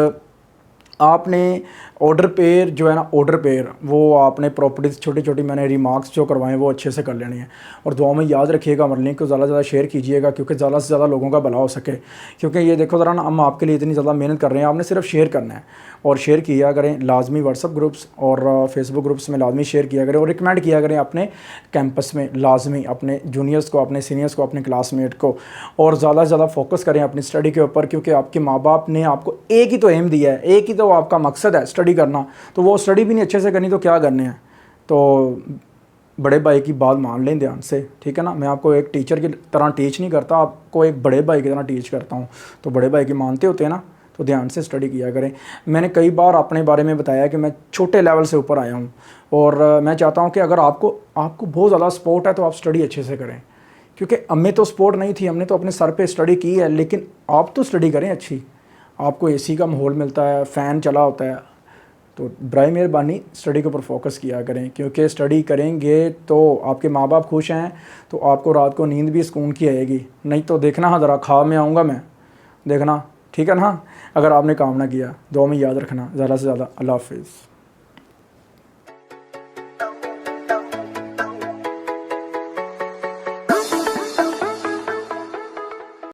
आपने ऑर्डर पेयर जो है ना, ऑर्डर पेयर वो आपने प्रॉपर्टीज़ छोटी छोटी मैंने रिमार्क्स जो करवाएं वो अच्छे से कर लेनी है। और दुआ में याद रखिएगा, हमारे लिंक को ज़्यादा से ज़्यादा शेयर कीजिएगा, क्योंकि ज़्यादा से ज़्यादा लोगों का भला हो सके। क्योंकि ये देखो ज़रा ना, हम आपके लिए इतनी ज़्यादा मेहनत कर रहे हैं, आपने सिर्फ शेयर करना है, और शेयर किया करें लाजमी व्हाट्सअप ग्रुप्स और फेसबुक ग्रुप्स में लाजमी शेयर किया करें, और रिकमेंड किया करें अपने कैंपस में लाजमी, अपने जूनियर्स को, अपने सीनियर्स को, अपने क्लासमेट को। और ज़्यादा से ज़्यादा फोकस करें अपनी स्टडी के ऊपर, क्योंकि आपके माँ बाप ने आपको एक ही तो एम दिया है, एक ही तो आपका मकसद है स्टडी करना, तो वो स्टडी भी नहीं अच्छे से करनी तो क्या करने हैं। तो बड़े भाई की बात मान लें ध्यान से, ठीक है ना। मैं आपको एक टीचर की तरह टीच नहीं करता, आपको एक बड़े भाई की तरह टीच करता हूँ। तो बड़े भाई की मानते होते हैं ना, तो ध्यान से स्टडी किया करें। मैंने कई बार अपने बारे में बताया कि मैं छोटे लेवल से ऊपर आया हूँ, और मैं चाहता हूँ कि अगर आपको बहुत ज़्यादा सपोर्ट है तो आप स्टडी अच्छे से करें। क्योंकि हमें तो सपोर्ट नहीं थी, हमने तो अपने सर पे स्टडी की है, लेकिन आप तो स्टडी करें अच्छी। आपको एसी का माहौल मिलता है, फ़ैन चला होता है, तो बराए मेहरबानी स्टडी के ऊपर फोकस किया करें। क्योंकि स्टडी करेंगे तो आपके माँ बाप खुश हैं, तो आपको रात को नींद भी सुकून की आएगी। नहीं तो देखना, हाँ ज़रा ख्वाब में आऊँगा मैं, देखना, ठीक है ना, अगर आपने काम ना किया। दुआ में याद रखना, ज़्यादा से ज़्यादा। अल्लाह हाफिज़।